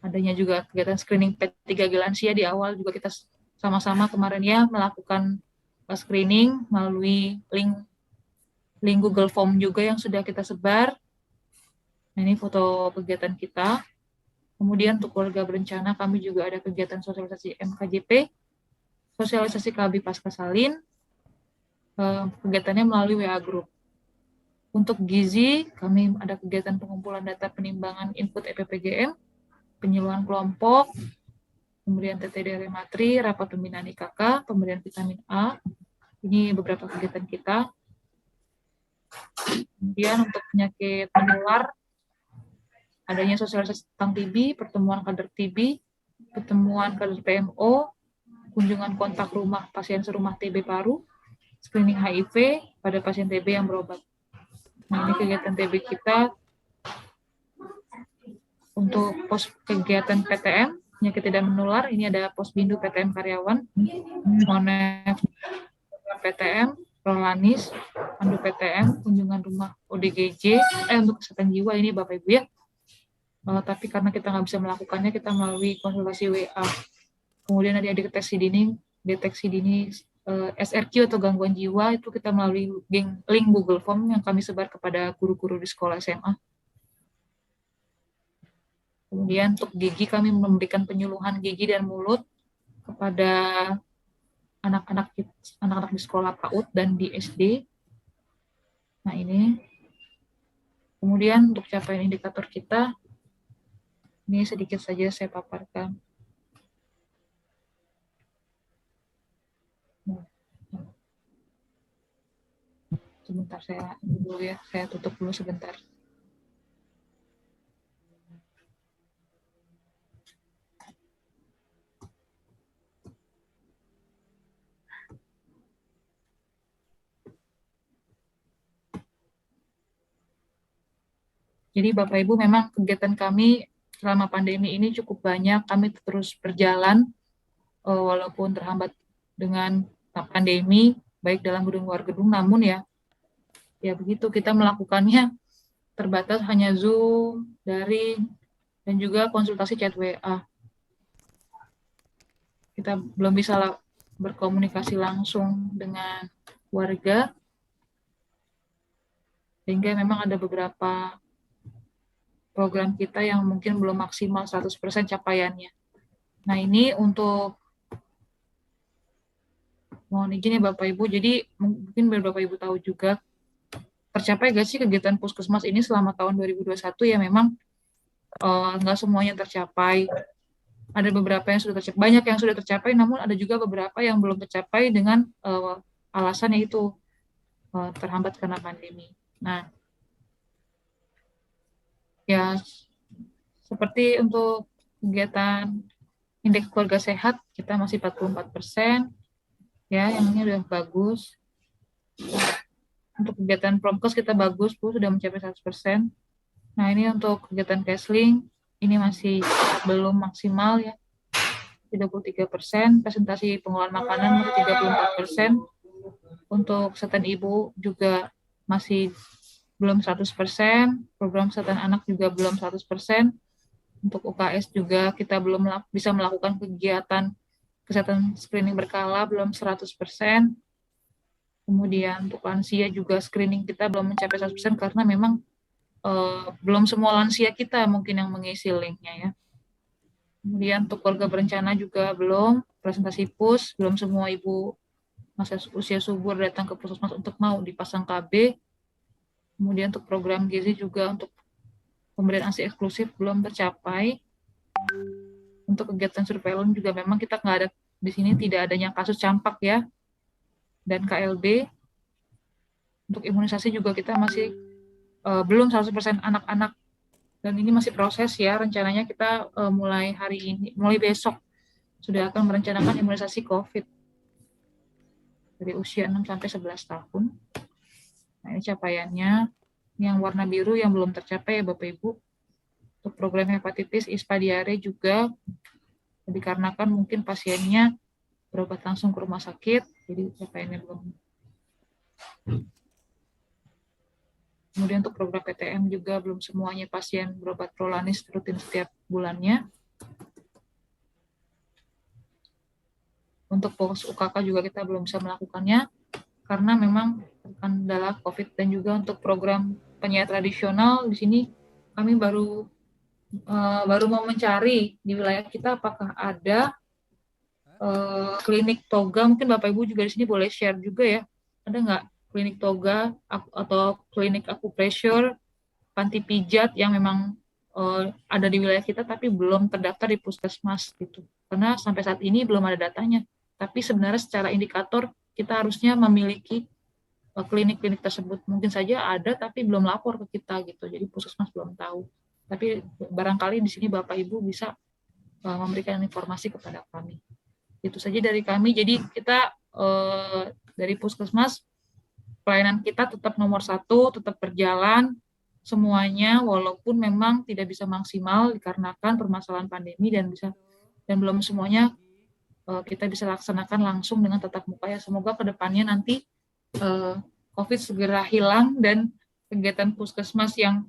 Adanya juga kegiatan screening P3G lansia di awal juga kita sama-sama kemarin ya melakukan screening melalui link Google Form juga yang sudah kita sebar. Nah, ini foto kegiatan kita. Kemudian untuk keluarga berencana kami juga ada kegiatan sosialisasi MKJP, sosialisasi KB Pasca Salin, kegiatannya melalui WA Group. Untuk gizi, kami ada kegiatan pengumpulan data penimbangan input EPPGM, penyuluhan kelompok, kemudian TTD Rematri, rapat pembinaan IKK, pemberian vitamin A. Ini beberapa kegiatan kita. Kemudian untuk penyakit menular, adanya sosialisasi tentang TB, pertemuan kader TB, pertemuan kader PMO, kunjungan kontak rumah pasien serumah TB paru, screening HIV pada pasien TB yang berobat. Nah, ini kegiatan TB kita. Untuk pos kegiatan PTM, penyakit tidak menular, ini ada Posbindu PTM Karyawan, Monef PTM, Prolanis, Pandu PTM, kunjungan rumah ODGJ, untuk kesehatan jiwa ini Bapak Ibu ya. Tapi karena kita nggak bisa melakukannya, kita melalui konsultasi WA. Kemudian ada deteksi dini SRQ atau gangguan jiwa, itu kita melalui link Google Form yang kami sebar kepada guru-guru di sekolah SMA. Kemudian untuk gigi kami memberikan penyuluhan gigi dan mulut kepada anak-anak di sekolah PAUD dan di SD. Nah ini. Kemudian untuk capaian indikator kita, ini sedikit saja saya paparkan. Sebentar saya tutup dulu sebentar. Jadi Bapak Ibu memang kegiatan kami selama pandemi ini cukup banyak, kami terus berjalan walaupun terhambat dengan pandemi, baik dalam gedung luar gedung, namun ya begitu kita melakukannya terbatas hanya Zoom, daring, dan juga konsultasi chat WA. Kita belum bisa berkomunikasi langsung dengan warga, sehingga memang ada beberapa program kita yang mungkin belum maksimal 100% capaiannya. Nah ini untuk, mohon izin ya Bapak Ibu, jadi mungkin biar Bapak Ibu tahu juga, tercapai gak sih kegiatan puskesmas ini selama tahun 2021 ya memang nggak semuanya tercapai. Ada beberapa yang sudah tercapai, banyak yang sudah tercapai, namun ada juga beberapa yang belum tercapai dengan alasan yaitu terhambat karena pandemi. Nah, ya, seperti untuk kegiatan indeks keluarga sehat, kita masih 44%, ya, yang ini udah bagus. Untuk kegiatan Promkes kita bagus, Bu, sudah mencapai 100%. Nah, ini untuk kegiatan Kesling, ini masih belum maksimal, ya, 33%, presentasi pengolahan makanan masih 34%, untuk kesehatan ibu juga masih belum 100%, program kesehatan anak juga belum 100%, untuk UKS juga kita belum bisa melakukan kegiatan kesehatan screening berkala, belum 100%, kemudian untuk lansia juga screening kita belum mencapai 100% karena memang belum semua lansia kita mungkin yang mengisi linknya ya. Kemudian untuk keluarga berencana juga belum, presentasi PUS, belum semua ibu masa usia subur datang ke puskesmas untuk mau dipasang KB. Kemudian untuk program gizi juga untuk pemberian ASI eksklusif belum tercapai. Untuk kegiatan surveillance juga memang kita nggak ada di sini, tidak adanya kasus campak ya, dan KLB. Untuk imunisasi juga kita masih belum 100% anak-anak, dan ini masih proses ya. Rencananya kita mulai hari ini, mulai besok sudah akan merencanakan imunisasi COVID dari usia 6 sampai 11 tahun. Nah, ini capaiannya. Yang warna biru yang belum tercapai ya Bapak Ibu. Untuk program hepatitis, ISPA, diare juga dikarenakan mungkin pasiennya berobat langsung ke rumah sakit, jadi capaiannya belum. Kemudian untuk program PTM juga belum semuanya pasien berobat Prolanis rutin setiap bulannya. Untuk pos UKK juga kita belum bisa melakukannya karena memang kendala COVID, dan juga untuk program penyiar tradisional di sini kami baru mau mencari di wilayah kita apakah ada klinik toga. Mungkin Bapak Ibu juga di sini boleh share juga ya, ada nggak klinik toga atau klinik acupressure, panti pijat yang memang ada di wilayah kita tapi belum terdaftar di puskesmas gitu, karena sampai saat ini belum ada datanya. Tapi sebenarnya secara indikator kita harusnya memiliki klinik-klinik tersebut. Mungkin saja ada tapi belum lapor ke kita gitu. Jadi puskesmas belum tahu. Tapi barangkali di sini Bapak Ibu bisa memberikan informasi kepada kami. Itu saja dari kami. Jadi kita dari Puskesmas, pelayanan kita tetap nomor 1, tetap berjalan semuanya, walaupun memang tidak bisa maksimal dikarenakan permasalahan pandemi dan belum semuanya kita bisa laksanakan langsung dengan tatap muka ya. Semoga kedepannya nanti COVID segera hilang dan kegiatan Puskesmas yang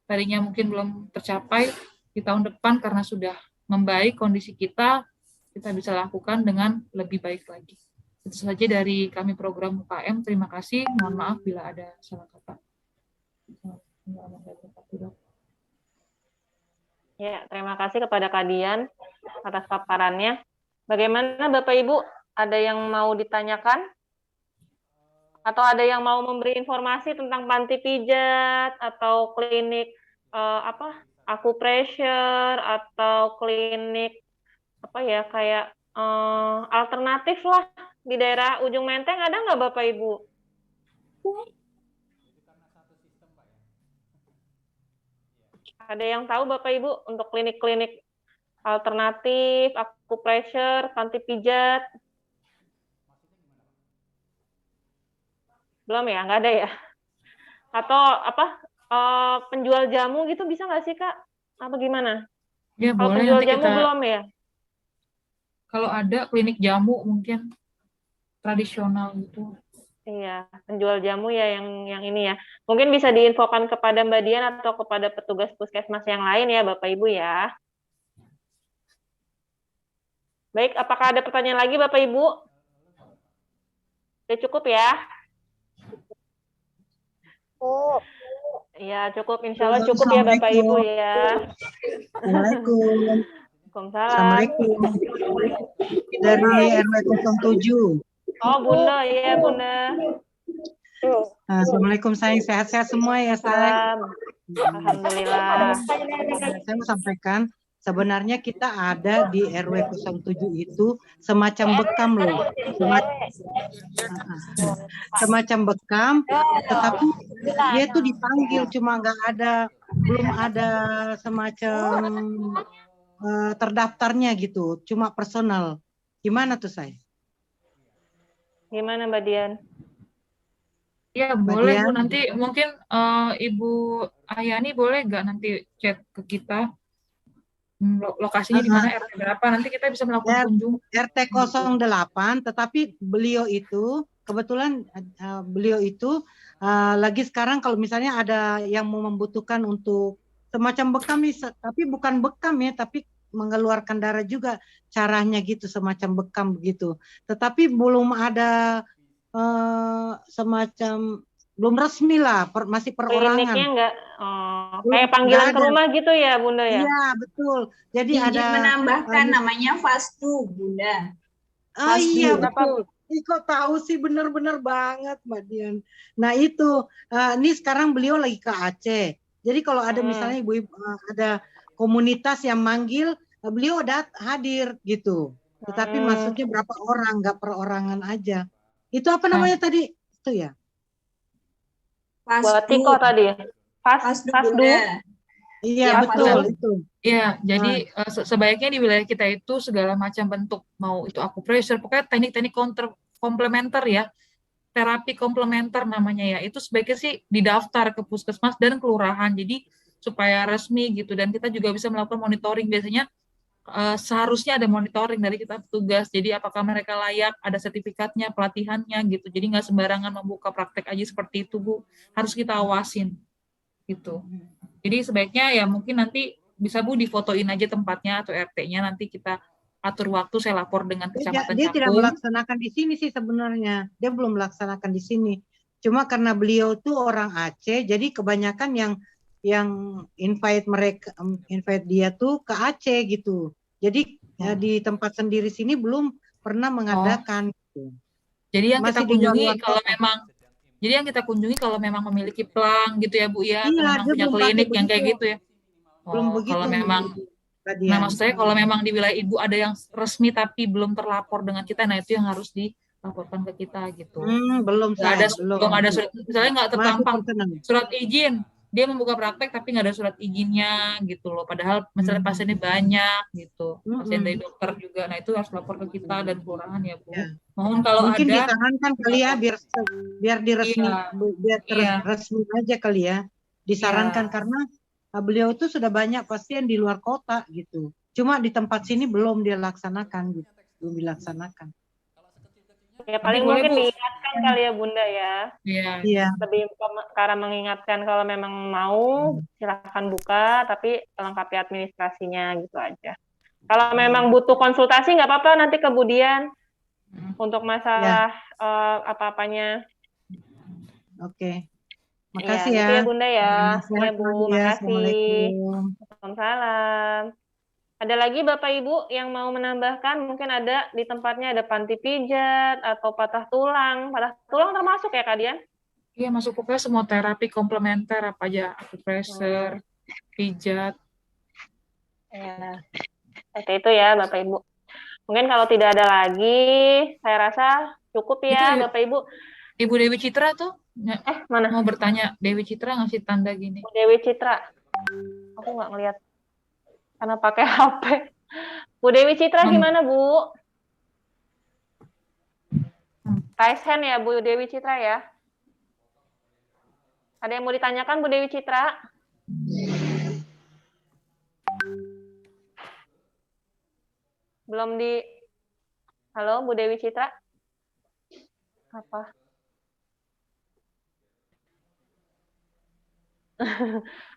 tadinya mungkin belum tercapai di tahun depan karena sudah membaik kondisi kita bisa lakukan dengan lebih baik lagi. Itu saja dari kami program UKM. Terima kasih. Mohon maaf bila ada salah kata. Ya, terima kasih kepada Kak Dian atas paparannya. Bagaimana Bapak Ibu? Ada yang mau ditanyakan? Atau ada yang mau memberi informasi tentang panti pijat atau klinik acupressure atau klinik kayak alternatif lah di daerah Ujung Menteng, ada nggak Bapak Ibu? Ada yang tahu Bapak Ibu untuk klinik-klinik alternatif, acupressure, panti pijat? Belum ya, nggak ada ya? Atau penjual jamu gitu bisa nggak sih Kak? Apa gimana? Ya, kalau boleh, penjual nanti jamu belum ya? Kalau ada klinik jamu mungkin tradisional gitu. Iya, penjual jamu ya yang ini ya. Mungkin bisa diinfokan kepada Mbak Dian atau kepada petugas puskesmas yang lain ya Bapak Ibu ya. Baik, apakah ada pertanyaan lagi Bapak Ibu? Sudah cukup ya? Ya cukup, insya Allah cukup ya Bapak Ibu ya. Assalamualaikum. Assalamualaikum. Dari RW 07. Oh Bunda, iya Bunda. Assalamualaikum sayang, sehat-sehat semua ya sayang. Alhamdulillah. Saya mau sampaikan, sebenarnya kita ada di RW 07 itu semacam bekam loh. Semacam bekam, tetapi dia itu dipanggil, cuma belum ada semacam terdaftarnya gitu, cuma personal. Gimana tuh saya? Gimana Mbak Dian? Ya boleh Bu, nanti mungkin Ibu Ayani boleh nggak nanti chat ke kita lokasinya di mana, RT berapa, nanti kita bisa melakukan kunjung. RT 08, tetapi beliau itu kebetulan lagi sekarang kalau misalnya ada yang mau membutuhkan untuk semacam bekam, tapi bukan bekam ya, tapi mengeluarkan darah juga caranya gitu, semacam bekam begitu. Tetapi belum ada semacam, belum resmi lah, masih perorangan. Kliniknya enggak, kayak panggilan ke rumah gitu ya Bunda ya? Iya betul. Jadi izin menambahkan namanya Fastu Bunda. Iya betul. Kok tahu sih, benar-benar banget Mbak Dian. Nah itu, ini sekarang beliau lagi ke Aceh. Jadi kalau ada misalnya ibu-ibu ada komunitas yang manggil, beliau hadir gitu. Tetapi maksudnya berapa orang, nggak perorangan aja. Itu apa namanya tadi? Itu ya? Buat Tiko tadi ya? Fasdu. Iya betul itu. Iya, jadi sebaiknya di wilayah kita itu segala macam bentuk, mau itu acupressure, pokoknya teknik-teknik komplementer ya, terapi komplementer namanya ya, itu sebaiknya sih didaftar ke puskesmas dan kelurahan, jadi supaya resmi gitu, dan kita juga bisa melakukan monitoring. Biasanya seharusnya ada monitoring dari kita petugas, jadi apakah mereka layak, ada sertifikatnya, pelatihannya gitu, jadi nggak sembarangan membuka praktek aja seperti itu Bu, harus kita awasin gitu. Jadi sebaiknya ya mungkin nanti bisa Bu difotoin aja tempatnya atau RT-nya, nanti kita atur waktu, saya lapor dengan kecamatan Dia Cakung. tidak melaksanakan di sini sih sebenarnya, dia belum melaksanakan di sini, cuma karena beliau tuh orang Aceh, jadi kebanyakan yang invite dia tuh ke Aceh gitu. Jadi di tempat sendiri sini belum pernah mengadakan. Gitu. Jadi yang kita kunjungi kalau memang memiliki plang gitu ya Bu ya, atau memang punya klinik yang kayak gitu ya. Belum begitu. Kalau memang, nah maksud saya kalau memang di wilayah Ibu ada yang resmi tapi belum terlapor dengan kita, nah itu yang harus dilaporkan ke kita gitu. Belum ada surat, misalnya nggak tertampang surat izin dia membuka praktek tapi nggak ada surat izinnya gitu loh. Padahal misalnya pasiennya banyak gitu, pasien dari dokter juga. Nah itu harus lapor ke kita dan kelurahan ya Bu. Mohon kalau Mungkin ada disarankan kali ya biar diresmi, Iya. resmi aja kali ya. Disarankan karena beliau itu sudah banyak pasien di luar kota gitu. Cuma di tempat sini belum dia laksanakan gitu, belum dilaksanakan. Ya paling mungkin diingatkan kali ya Bunda ya. Iya. Lebih karena mengingatkan kalau memang mau silahkan buka, tapi lengkapi administrasinya gitu aja. Kalau memang butuh konsultasi nggak apa-apa nanti kemudian untuk masalah apa-apanya. Oke. Makasih Gitu ya. ya Bunda ya. Sehat Iya Bu, selalu ya. makasih. Assalamualaikum. Waalaikumsalam. Ada lagi Bapak Ibu yang mau menambahkan? Mungkin ada di tempatnya ada panti pijat atau patah tulang. Patah tulang termasuk ya Kak Dian? Iya, masuk pokoknya semua terapi komplementer apa aja, acupressure, pijat. Ya, seperti itu ya Bapak Ibu. Mungkin kalau tidak ada lagi, saya rasa cukup ya Bapak Ibu. Ibu Dewi Citra tuh mana? Mau bertanya, Dewi Citra ngasih tanda gini. Dewi Citra, aku nggak ngeliat karena pakai HP. Bu Dewi Citra gimana Bu? Raise hand ya Bu Dewi Citra ya. Ada yang mau ditanyakan Bu Dewi Citra? Belum di... Halo Bu Dewi Citra? Apa?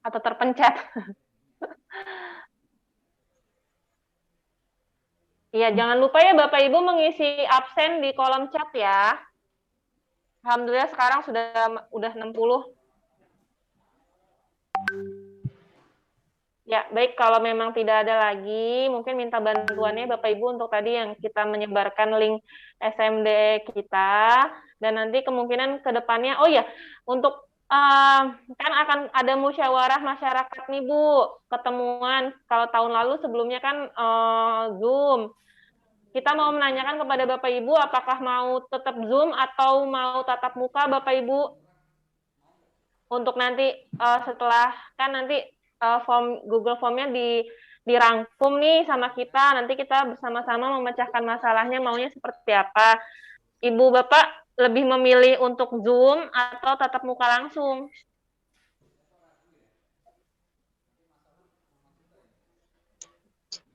Atau terpencet? Iya, jangan lupa ya Bapak Ibu mengisi absen di kolom chat ya. Alhamdulillah sekarang udah 60. Ya, baik kalau memang tidak ada lagi, mungkin minta bantuannya Bapak Ibu untuk tadi yang kita menyebarkan link SMD kita, dan nanti kemungkinan ke depannya, oh ya, untuk kan akan ada musyawarah masyarakat nih Bu, ketemuan, kalau tahun lalu sebelumnya kan Zoom. Kita mau menanyakan kepada Bapak Ibu apakah mau tetap Zoom atau mau tatap muka Bapak Ibu. Untuk nanti setelah kan nanti Google Form-nya dirangkum nih sama kita, nanti kita bersama-sama memecahkan masalahnya maunya seperti apa. Ibu Bapak lebih memilih untuk Zoom atau tatap muka langsung?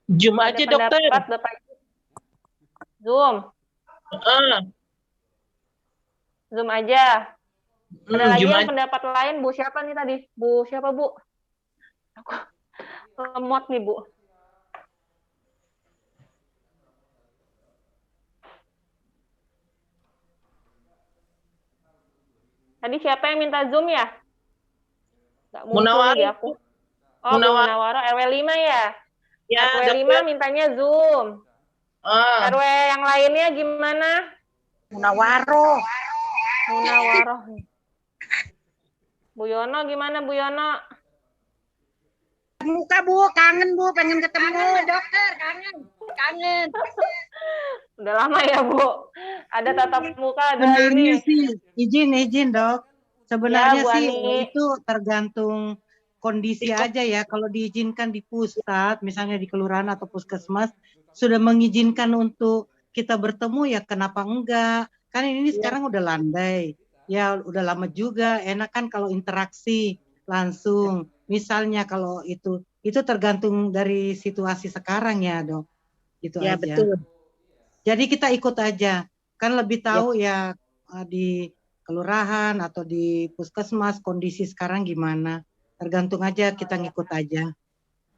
Zoom aja dokter. Bapak Ibu? Zoom. Zoom aja. Ada lagi yang pendapat lain, Bu? Siapa nih tadi? Bu, siapa Bu? Aku lemot nih Bu. Tadi siapa yang minta Zoom ya? Nggak muncul lagi aku. Oh, Bu Munawaro, RW 5 ya? Ya, RW 5 mintanya Zoom. RW yang lainnya gimana? Munawaro. Bu Yono gimana Bu Yono? Muka Bu, kangen Bu, pengen ketemu. Kangen dokter, kangen. Udah lama ya Bu. Ada tatap muka, ada Sebenarnya ini. sih izin Dok. Sebenarnya Ya, sih itu tergantung kondisi aja ya. Kalau diizinkan di pusat, misalnya di kelurahan atau puskesmas, sudah mengizinkan untuk kita bertemu ya kenapa enggak? Kan ini sekarang udah landai. Ya udah lama juga, enak kan kalau interaksi langsung. Misalnya kalau itu tergantung dari situasi sekarang ya Dok. Gitu ya, aja. Betul. Jadi kita ikut aja. Kan lebih tahu ya di kelurahan atau di puskesmas kondisi sekarang gimana. Tergantung aja, kita ngikut aja.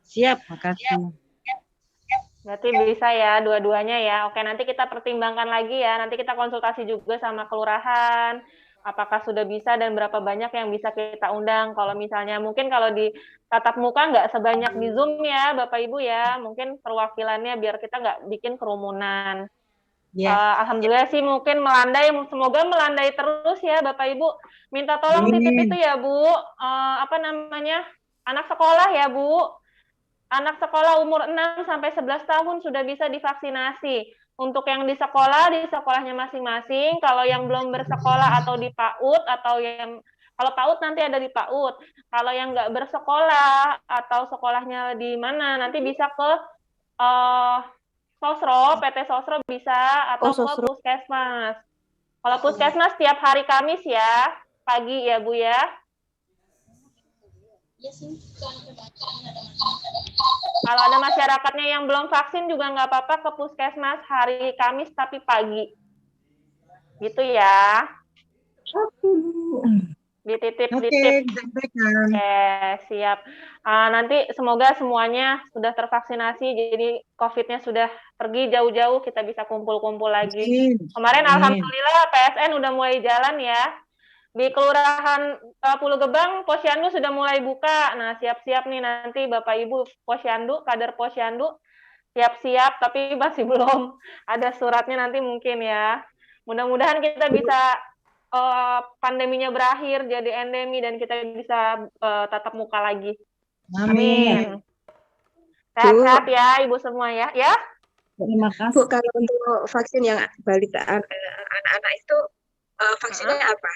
Siap. Makasih. Berarti bisa ya dua-duanya ya. Oke, nanti kita pertimbangkan lagi ya. Nanti kita konsultasi juga sama kelurahan. Apakah sudah bisa dan berapa banyak yang bisa kita undang. Kalau misalnya mungkin kalau di tatap muka nggak sebanyak di Zoom ya Bapak Ibu ya. Mungkin perwakilannya biar kita nggak bikin kerumunan. Alhamdulillah sih mungkin melandai. Semoga melandai terus ya Bapak Ibu. Minta tolong titip itu ya Bu. Apa namanya? Anak sekolah ya Bu. Anak sekolah umur 6 sampai 11 tahun sudah bisa divaksinasi. Untuk yang di sekolahnya masing-masing. Kalau yang belum bersekolah atau di PAUD atau yang Kalau PAUD nanti ada di PAUD. Kalau yang nggak bersekolah atau sekolahnya di mana, nanti bisa ke Sosro, PT Sosro bisa, atau ke Puskesmas. Kalau Puskesmas tiap hari Kamis ya, pagi ya Bu ya. Kalau ada masyarakatnya yang belum vaksin juga nggak apa-apa ke Puskesmas hari Kamis tapi pagi. Gitu ya. Dititip. Oke, siap. Nanti semoga semuanya sudah tervaksinasi, jadi COVID-nya sudah pergi jauh-jauh, kita bisa kumpul-kumpul lagi. Kemarin alhamdulillah PSN udah mulai jalan ya. Di Kelurahan Pulau Gebang, Posyandu sudah mulai buka. Nah, siap-siap nih nanti Bapak Ibu Posyandu, kader Posyandu, siap-siap, tapi masih belum ada suratnya nanti mungkin ya. Mudah-mudahan kita bisa pandeminya berakhir, jadi endemi, dan kita bisa tatap muka lagi. Amin. Sehat-sehat ya Ibu semua ya. Ya. Terima kasih. Bu, kalau untuk vaksin yang balita anak-anak itu vaksinnya apa?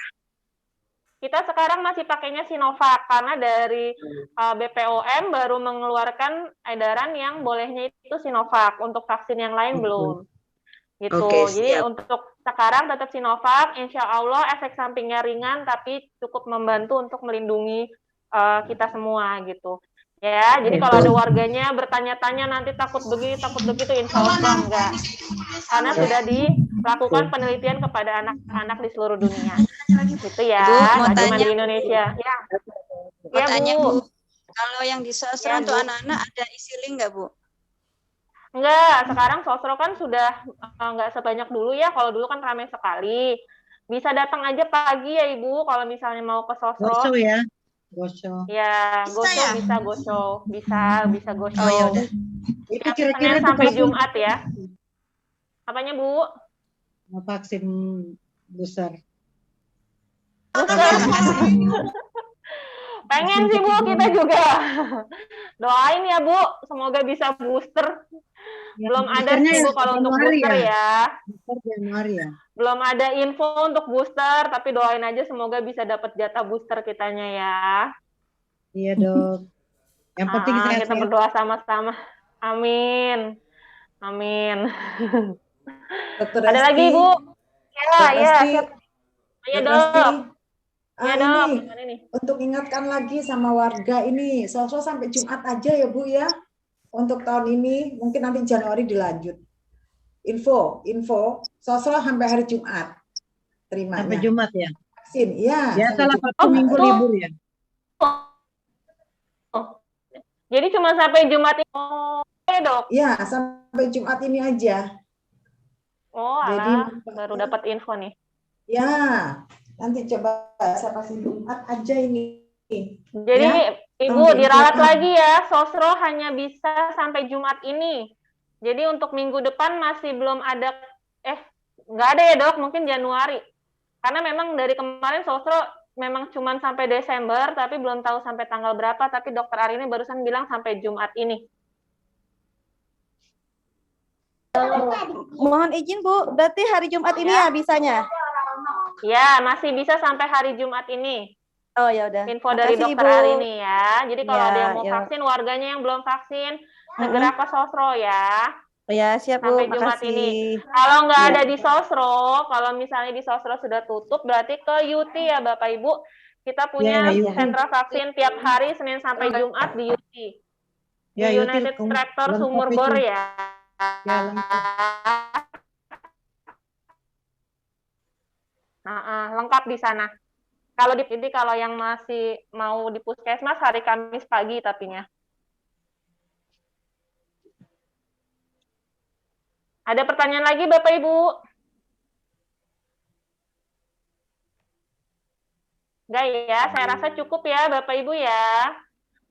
Kita sekarang masih pakainya Sinovac karena dari BPOM baru mengeluarkan edaran yang bolehnya itu Sinovac, untuk vaksin yang lain belum. Gitu. Jadi untuk sekarang tetap Sinovac, insya Allah efek sampingnya ringan tapi cukup membantu untuk melindungi kita semua gitu. Ya, jadi kalau ada warganya bertanya-tanya nanti takut begini, takut begitu, insya Allah enggak. Karena sudah dilakukan penelitian kepada anak-anak di seluruh dunia. Gitu ya, nggak cuma di Indonesia. Ya, Mau tanya, Bu. Kalau yang di Sosro untuk anak-anak ada isi link nggak, Bu? Enggak, sekarang Sosro kan sudah enggak sebanyak dulu ya. Kalau dulu kan ramai sekali. Bisa datang aja pagi ya Ibu, kalau misalnya mau ke Sosro. Gosho ya. Gosho. Ya, Gosho ya? Bisa Gosho. Bisa Gosho. Oh, ya udah. Itu kira-kira sampai Jumat ya. Apanya, Bu? Mau vaksin booster. Pengen sih Bu, kita juga. Doain ya Bu, semoga bisa booster. Belum ada sih Bu kalau untuk booster ya. Januari ya. Belum ada info untuk booster, tapi doain aja semoga bisa dapat jatah booster kitanya ya. Iya Dok. Yang penting kita berdoa sama-sama. Amin. Amin. Ada lagi Bu? Ya. Iya Dok. Ya, ini untuk ingatkan lagi sama warga ini, Sosro sampai Jumat aja ya Bu ya. Untuk tahun ini, mungkin nanti Januari dilanjut. Info, Sosro sampai hari Jumat. Terima. Sampai Jumat ya? Vaksin, ya. Ya, salah satu minggu libur ya. Jadi cuma sampai Jumat ini, Dok? Ya, sampai Jumat ini aja. Oh, alah, baru dapat info nih. Ya, nanti coba saya pasang Jumat aja ini. Jadi ya? Ibu diralat lagi ya, Sosro hanya bisa sampai Jumat ini. Jadi untuk minggu depan masih belum ada, nggak ada ya Dok, mungkin Januari. Karena memang dari kemarin Sosro memang cuma sampai Desember, tapi belum tahu sampai tanggal berapa, tapi Dokter Ari ini barusan bilang sampai Jumat ini. Mohon izin Bu, berarti hari Jumat ini ya bisanya? Ya, masih bisa sampai hari Jumat ini. Oh ya udah. Info dari Dokter Ari ini ya. Jadi kalau ada yang mau vaksin, warganya yang belum vaksin, segera ke Sosro ya. Oh ya, siap Bu. Sampai Jumat ini. Kalau nggak ada di Sosro, kalau misalnya di Sosro sudah tutup, berarti ke UT ya Bapak Ibu. Kita punya sentra vaksin tiap hari Senin sampai Jumat di UT. Di United Tractor Sumur Bor ya. Lengkap di sana. Kalau yang masih mau di Puskesmas hari Kamis pagi tapinya. Ada pertanyaan lagi Bapak Ibu? Enggak ya, saya rasa cukup ya Bapak Ibu ya.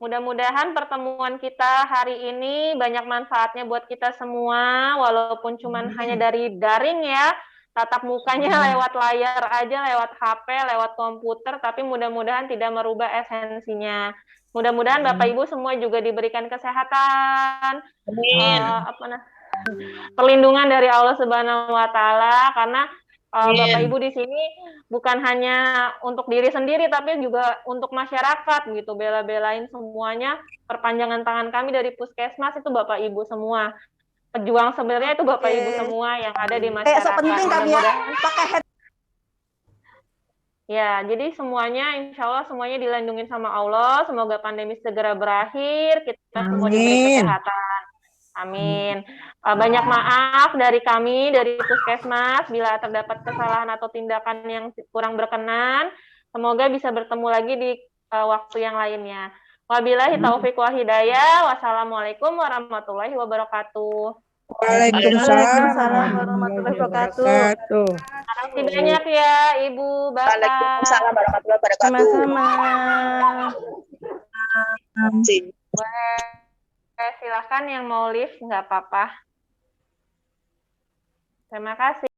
Mudah-mudahan pertemuan kita hari ini banyak manfaatnya buat kita semua, walaupun cuman hanya dari daring ya. Tatap mukanya lewat layar aja, lewat HP, lewat komputer, tapi mudah-mudahan tidak merubah esensinya. Mudah-mudahan Bapak Ibu semua juga diberikan kesehatan, perlindungan dari Allah Subhanahu wa Ta'ala, karena Bapak Ibu di sini bukan hanya untuk diri sendiri, tapi juga untuk masyarakat gitu, bela-belain semuanya. Perpanjangan tangan kami dari Puskesmas itu Bapak Ibu semua. Pejuang sebenarnya itu Bapak Ibu semua yang ada di masyarakat. penting kami ya, Mudah-mudahan ya, jadi semuanya, insya Allah semuanya dilindungi sama Allah. Semoga pandemi segera berakhir, kita semua diberi kesehatan. Amin. Banyak maaf dari kami, dari Puskesmas, bila terdapat kesalahan atau tindakan yang kurang berkenan. Semoga bisa bertemu lagi di waktu yang lainnya. Wabillahi taufiq wa hidayah. Wassalamualaikum warahmatullahi wabarakatuh. Waalaikumsalam warahmatullahi wabarakatuh. Terima kasih banyak ya Ibu, Bapak. Waalaikumsalam warahmatullahi wabarakatuh. Sama-sama. Silakan yang mau live nggak apa-apa. Terima kasih.